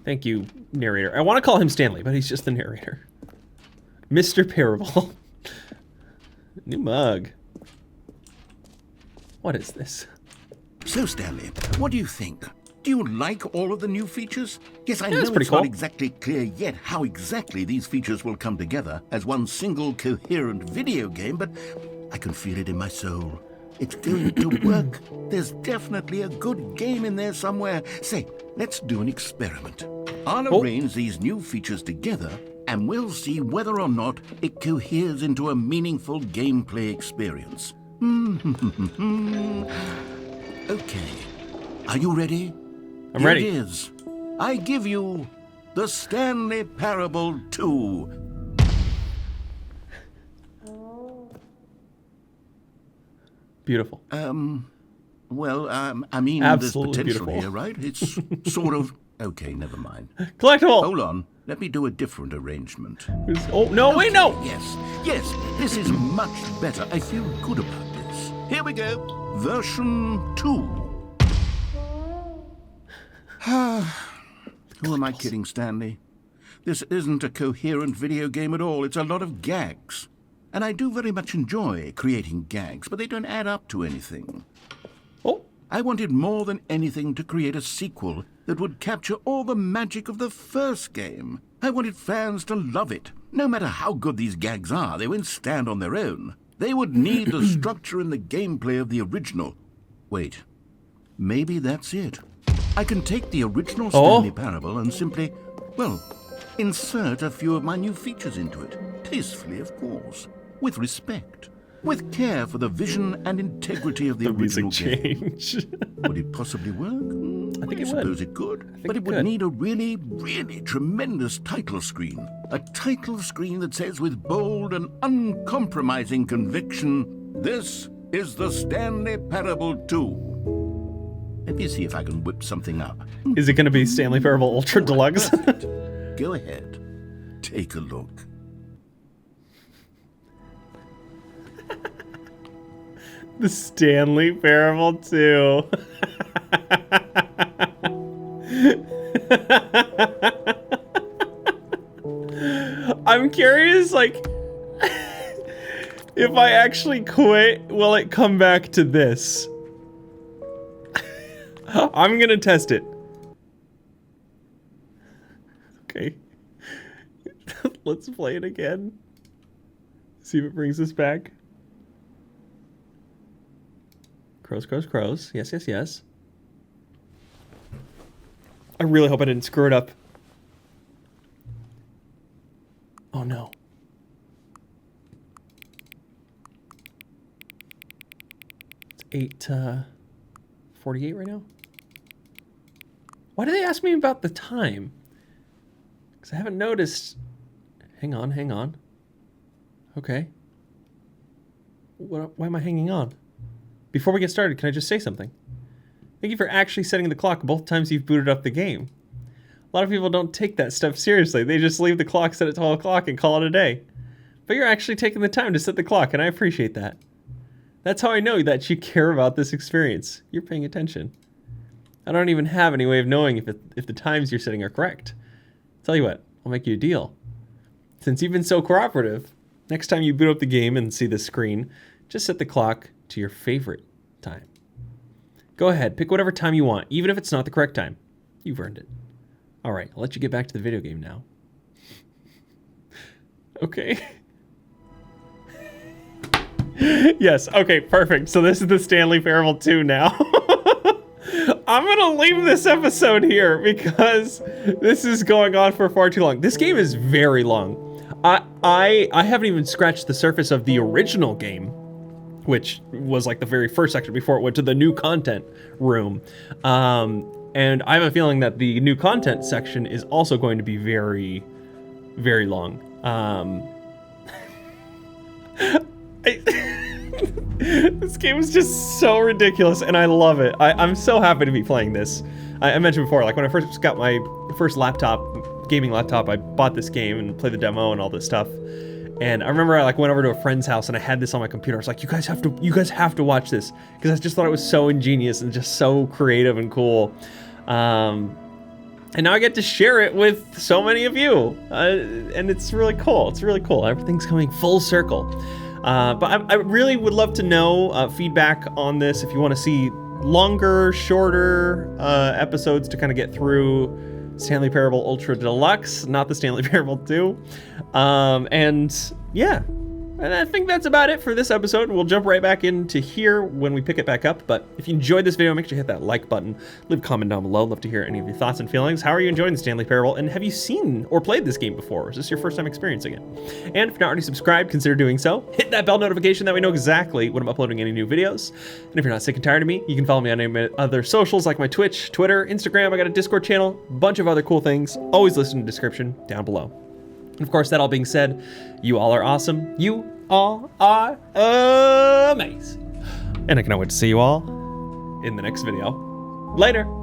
Thank you, narrator. I want to call him Stanley, but he's just the narrator. Mr. Parable. New mug. What is this? So, Stanley, what do you think? Do you like all of the new features? Yes, I know it's it's pretty cool. not exactly clear yet how exactly these features will come together as one single coherent video game, but I can feel it in my soul. It's going to work. There's definitely a good game in there somewhere. Say, let's do an experiment. I'll arrange these new features together, and we'll see whether or not it coheres into a meaningful gameplay experience. Okay. Are you ready? I'm ready. Here it is. I give you the Stanley Parable 2. Beautiful. Well, I mean, Absolutely there's potential beautiful. here, right? It's sort of Okay, never mind. Collectible! Hold on. Let me do a different arrangement. Oh, no, wait, no! Yes, this is much better. I feel good about this. Here we go. Version 2. Who am I kidding, Stanley? This isn't a coherent video game at all. It's a lot of gags. And I do very much enjoy creating gags, but they don't add up to anything. Oh. I wanted more than anything to create a sequel that would capture all the magic of the first game. I wanted fans to love it. No matter how good these gags are, they won't stand on their own. They would need the structure and the gameplay of the original. Wait, maybe that's it. I can take the original Stanley Parable and simply, well, insert a few of my new features into it. Tastefully, of course. With respect. With care for the vision and integrity of the original game. Would it possibly work? I suppose it could. But it would need a really, really tremendous title screen. A title screen that says with bold and uncompromising conviction, "This is the Stanley Parable 2." Let me see if I can whip something up. Is it going to be Stanley Parable Ultra Deluxe? Go ahead. Take a look. The Stanley Parable 2. I'm curious, like, if I actually quit, will it come back to this? I'm gonna test it. Okay. Let's play it again. See if it brings us back. Crows, crows, crows. Yes, yes, yes. I really hope I didn't screw it up. Oh no. It's 8:48 right now. Why do they ask me about the time? Because I haven't noticed. Hang on, hang on. Okay. Why am I hanging on? Before we get started, can I just say something? Thank you for actually setting the clock both times you've booted up the game. A lot of people don't take that stuff seriously. They just leave the clock set at 12 o'clock and call it a day. But you're actually taking the time to set the clock, and I appreciate that. That's how I know that you care about this experience. You're paying attention. I don't even have any way of knowing if the times you're setting are correct. Tell you what, I'll make you a deal. Since you've been so cooperative, next time you boot up the game and see this screen, just set the clock to your favorite time. Go ahead, pick whatever time you want, even if it's not the correct time. You've earned it. All right, I'll let you get back to the video game now. Okay. Yes, okay, perfect. So this is the Stanley Parable 2 now. I'm gonna leave this episode here because this is going on for far too long. This game is very long. I haven't even scratched the surface of the original game, which was like the very first section before it went to the new content room. And I have a feeling that the new content section is also going to be very, very long. This game is just so ridiculous, and I love it. I'm so happy to be playing this. I mentioned before, like when I first got my first gaming laptop, I bought this game and played the demo and all this stuff. And I remember I went over to a friend's house and I had this on my computer. I was like, you guys have to watch this, because I just thought it was so ingenious and just so creative and cool. And now I get to share it with so many of you, and it's really cool. It's really cool. Everything's coming full circle. But I really would love to know feedback on this. If you want to see longer, shorter episodes to kind of get through Stanley Parable Ultra Deluxe, not the Stanley Parable 2. And yeah, and I think that's about it for this episode. We'll jump right back into here when we pick it back up. But if you enjoyed this video, make sure you hit that like button. Leave a comment down below. I'd love to hear any of your thoughts and feelings. How are you enjoying the Stanley Parable? And have you seen or played this game before? Or is this your first time experiencing it? And if you're not already subscribed, consider doing so. Hit that bell notification, that way we know exactly when I'm uploading any new videos. And if you're not sick and tired of me, you can follow me on any of my other socials like my Twitch, Twitter, Instagram. I got a Discord channel, a bunch of other cool things. Always listen to the description down below. And of course, that all being said, you all are awesome. You all are amazing. And I cannot wait to see you all in the next video. Later.